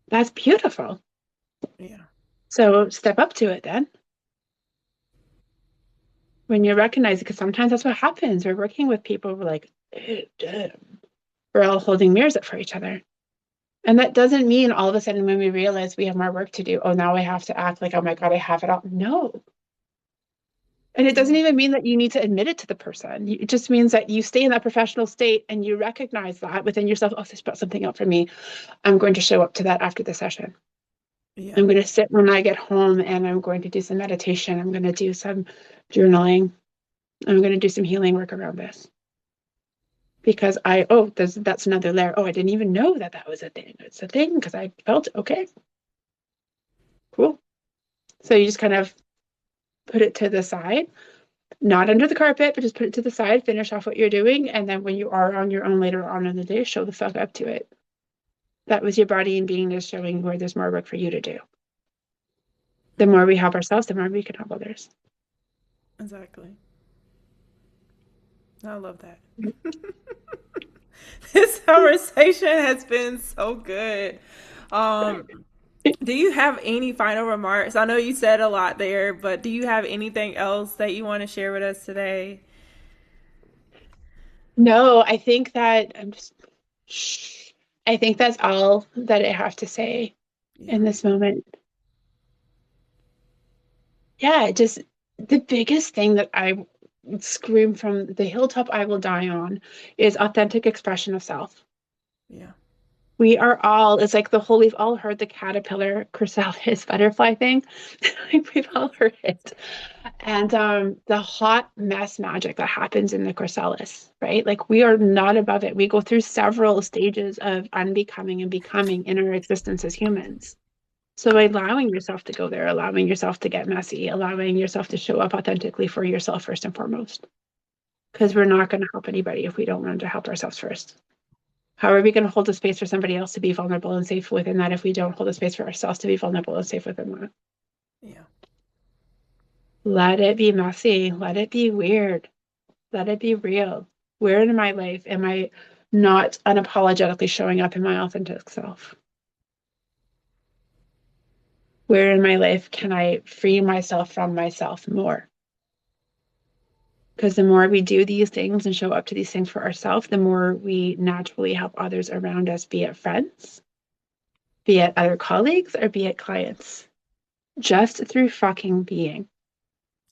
that's beautiful. Yeah. So step up to it then. When you recognize it, because sometimes that's what happens. We're working with people, we're like, damn. We're all holding mirrors up for each other. And that doesn't mean all of a sudden when we realize we have more work to do, oh, now I have to act like, oh my God, I have it all. No. And it doesn't even mean that you need to admit it to the person. It just means that you stay in that professional state and you recognize that within yourself. Oh, this brought something up for me. I'm going to show up to that after the session. Yeah. I'm going to sit when I get home and I'm going to do some meditation. I'm going to do some journaling. I'm going to do some healing work around this. Because that's another layer. Oh, I didn't even know that that was a thing. It's a thing because I felt okay. Cool. So you just kind of put it to the side, not under the carpet, but just put it to the side, finish off what you're doing. And then when you are on your own later on in the day, show the fuck up to it. That was your body and beingness showing where there's more work for you to do. The more we help ourselves, the more we can help others. Exactly. I love that. This conversation has been so good. Um, do you have any final remarks? I know you said a lot there, but do you have anything else that you want to share with us today? No, I think that's all that I have to say Yeah. in this moment. Yeah, just the biggest thing that I scream from the hilltop I will die on is authentic expression of self. Yeah. We are all, it's like we've all heard the caterpillar chrysalis butterfly thing. Like we've all heard it. And the hot mess magic that happens in the chrysalis, right? Like we are not above it. We go through several stages of unbecoming and becoming in our existence as humans. So allowing yourself to go there, allowing yourself to get messy, allowing yourself to show up authentically for yourself first and foremost. Because we're not going to help anybody if we don't learn to help ourselves first. How are we going to hold a space for somebody else to be vulnerable and safe within that if we don't hold a space for ourselves to be vulnerable and safe within that? Yeah. Let it be messy. Let it be weird. Let it be real. Where in my life am I not unapologetically showing up in my authentic self? Where in my life can I free myself from myself more? Because the more we do these things and show up to these things for ourselves, the more we naturally help others around us, be it friends, be it other colleagues, or be it clients, just through fucking being.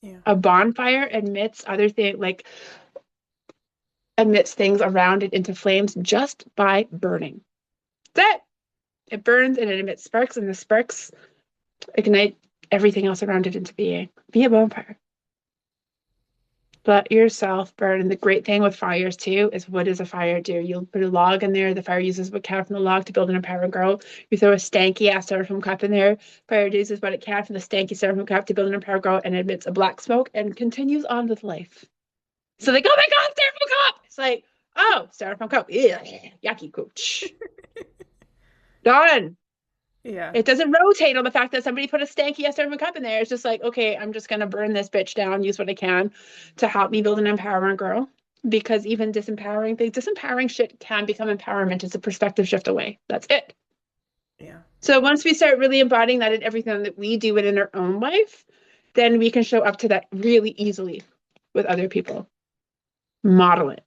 Yeah. A bonfire emits other things, like emits things around it into flames just by burning. That's it. It burns and it emits sparks, and the sparks ignite everything else around it into being. Be a bonfire. Let yourself burn. And the great thing with fires too is, what does a fire do? You'll put a log in there. The fire uses what it can from the log to build and empower and grow. You throw a stanky ass styrofoam cup in there. Fire uses what it can from the stanky styrofoam cup to build and empower and grow, and emits a black smoke and continues on with life. So they go, oh my God, styrofoam cup. It's like, oh, styrofoam cup. Yeah, yucky, coach. Done. Yeah. It doesn't rotate on the fact that somebody put a stanky ass styrofoam cup in there. It's just like, okay, I'm just gonna burn this bitch down, use what I can to help me build and empower and grow. Because even disempowering shit can become empowerment. It's a perspective shift away. That's it. Yeah. So once we start really embodying that in everything that we do within our own life, then we can show up to that really easily with other people. Model it,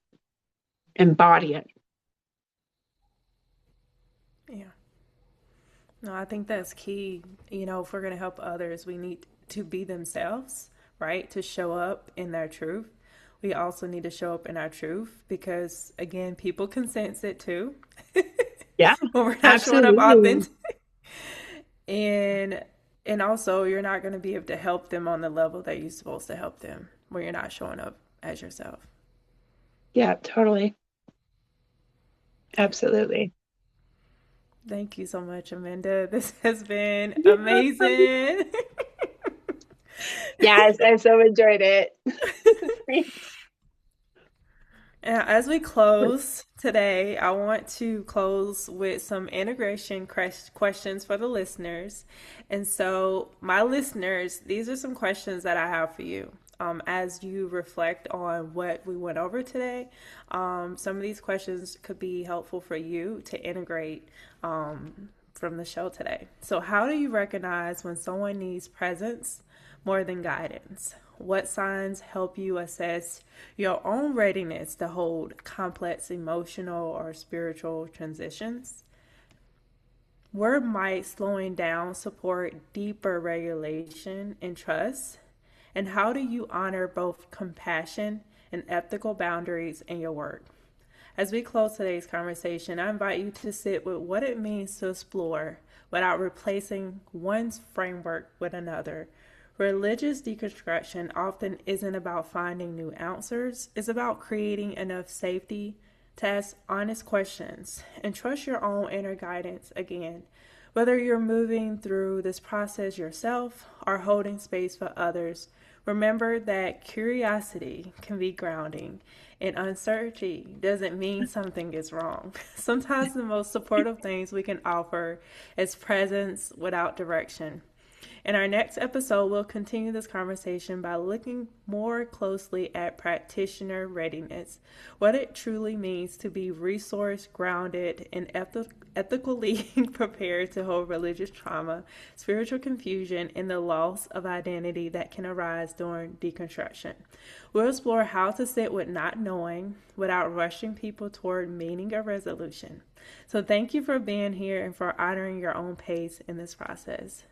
embody it. Yeah. No, I think that's key. You know, if we're going to help others, we need to be themselves, right? To show up in their truth. We also need to show up in our truth because, again, people can sense it too Yeah, when we're not showing up absolutely. authentic. And also, you're not going to be able to help them on the level that you're supposed to help them when you're not showing up as yourself. Yeah, totally. Yeah. Absolutely. Thank you so much, Amanda. This has been Yeah. amazing. Yes, I so enjoyed it. And as we close today, I want to close with some integration questions for the listeners. And so, my listeners, these are some questions that I have for you. As you reflect on what we went over today, some of these questions could be helpful for you to integrate from the show today. So, how do you recognize when someone needs presence more than guidance? What signs help you assess your own readiness to hold complex emotional or spiritual transitions? Where might slowing down support deeper regulation and trust? And how do you honor both compassion and ethical boundaries in your work? As we close today's conversation, I invite you to sit with what it means to explore without replacing one's framework with another. Religious deconstruction often isn't about finding new answers, it's about creating enough safety to ask honest questions and trust your own inner guidance again. Whether you're moving through this process yourself or holding space for others, remember that curiosity can be grounding, and uncertainty doesn't mean something is wrong. Sometimes the most supportive things we can offer is presence without direction. In our next episode, we'll continue this conversation by looking more closely at practitioner readiness, what it truly means to be resource grounded and ethically prepared to hold religious trauma, spiritual confusion, and the loss of identity that can arise during deconstruction. We'll explore how to sit with not knowing without rushing people toward meaning or resolution. So, thank you for being here and for honoring your own pace in this process.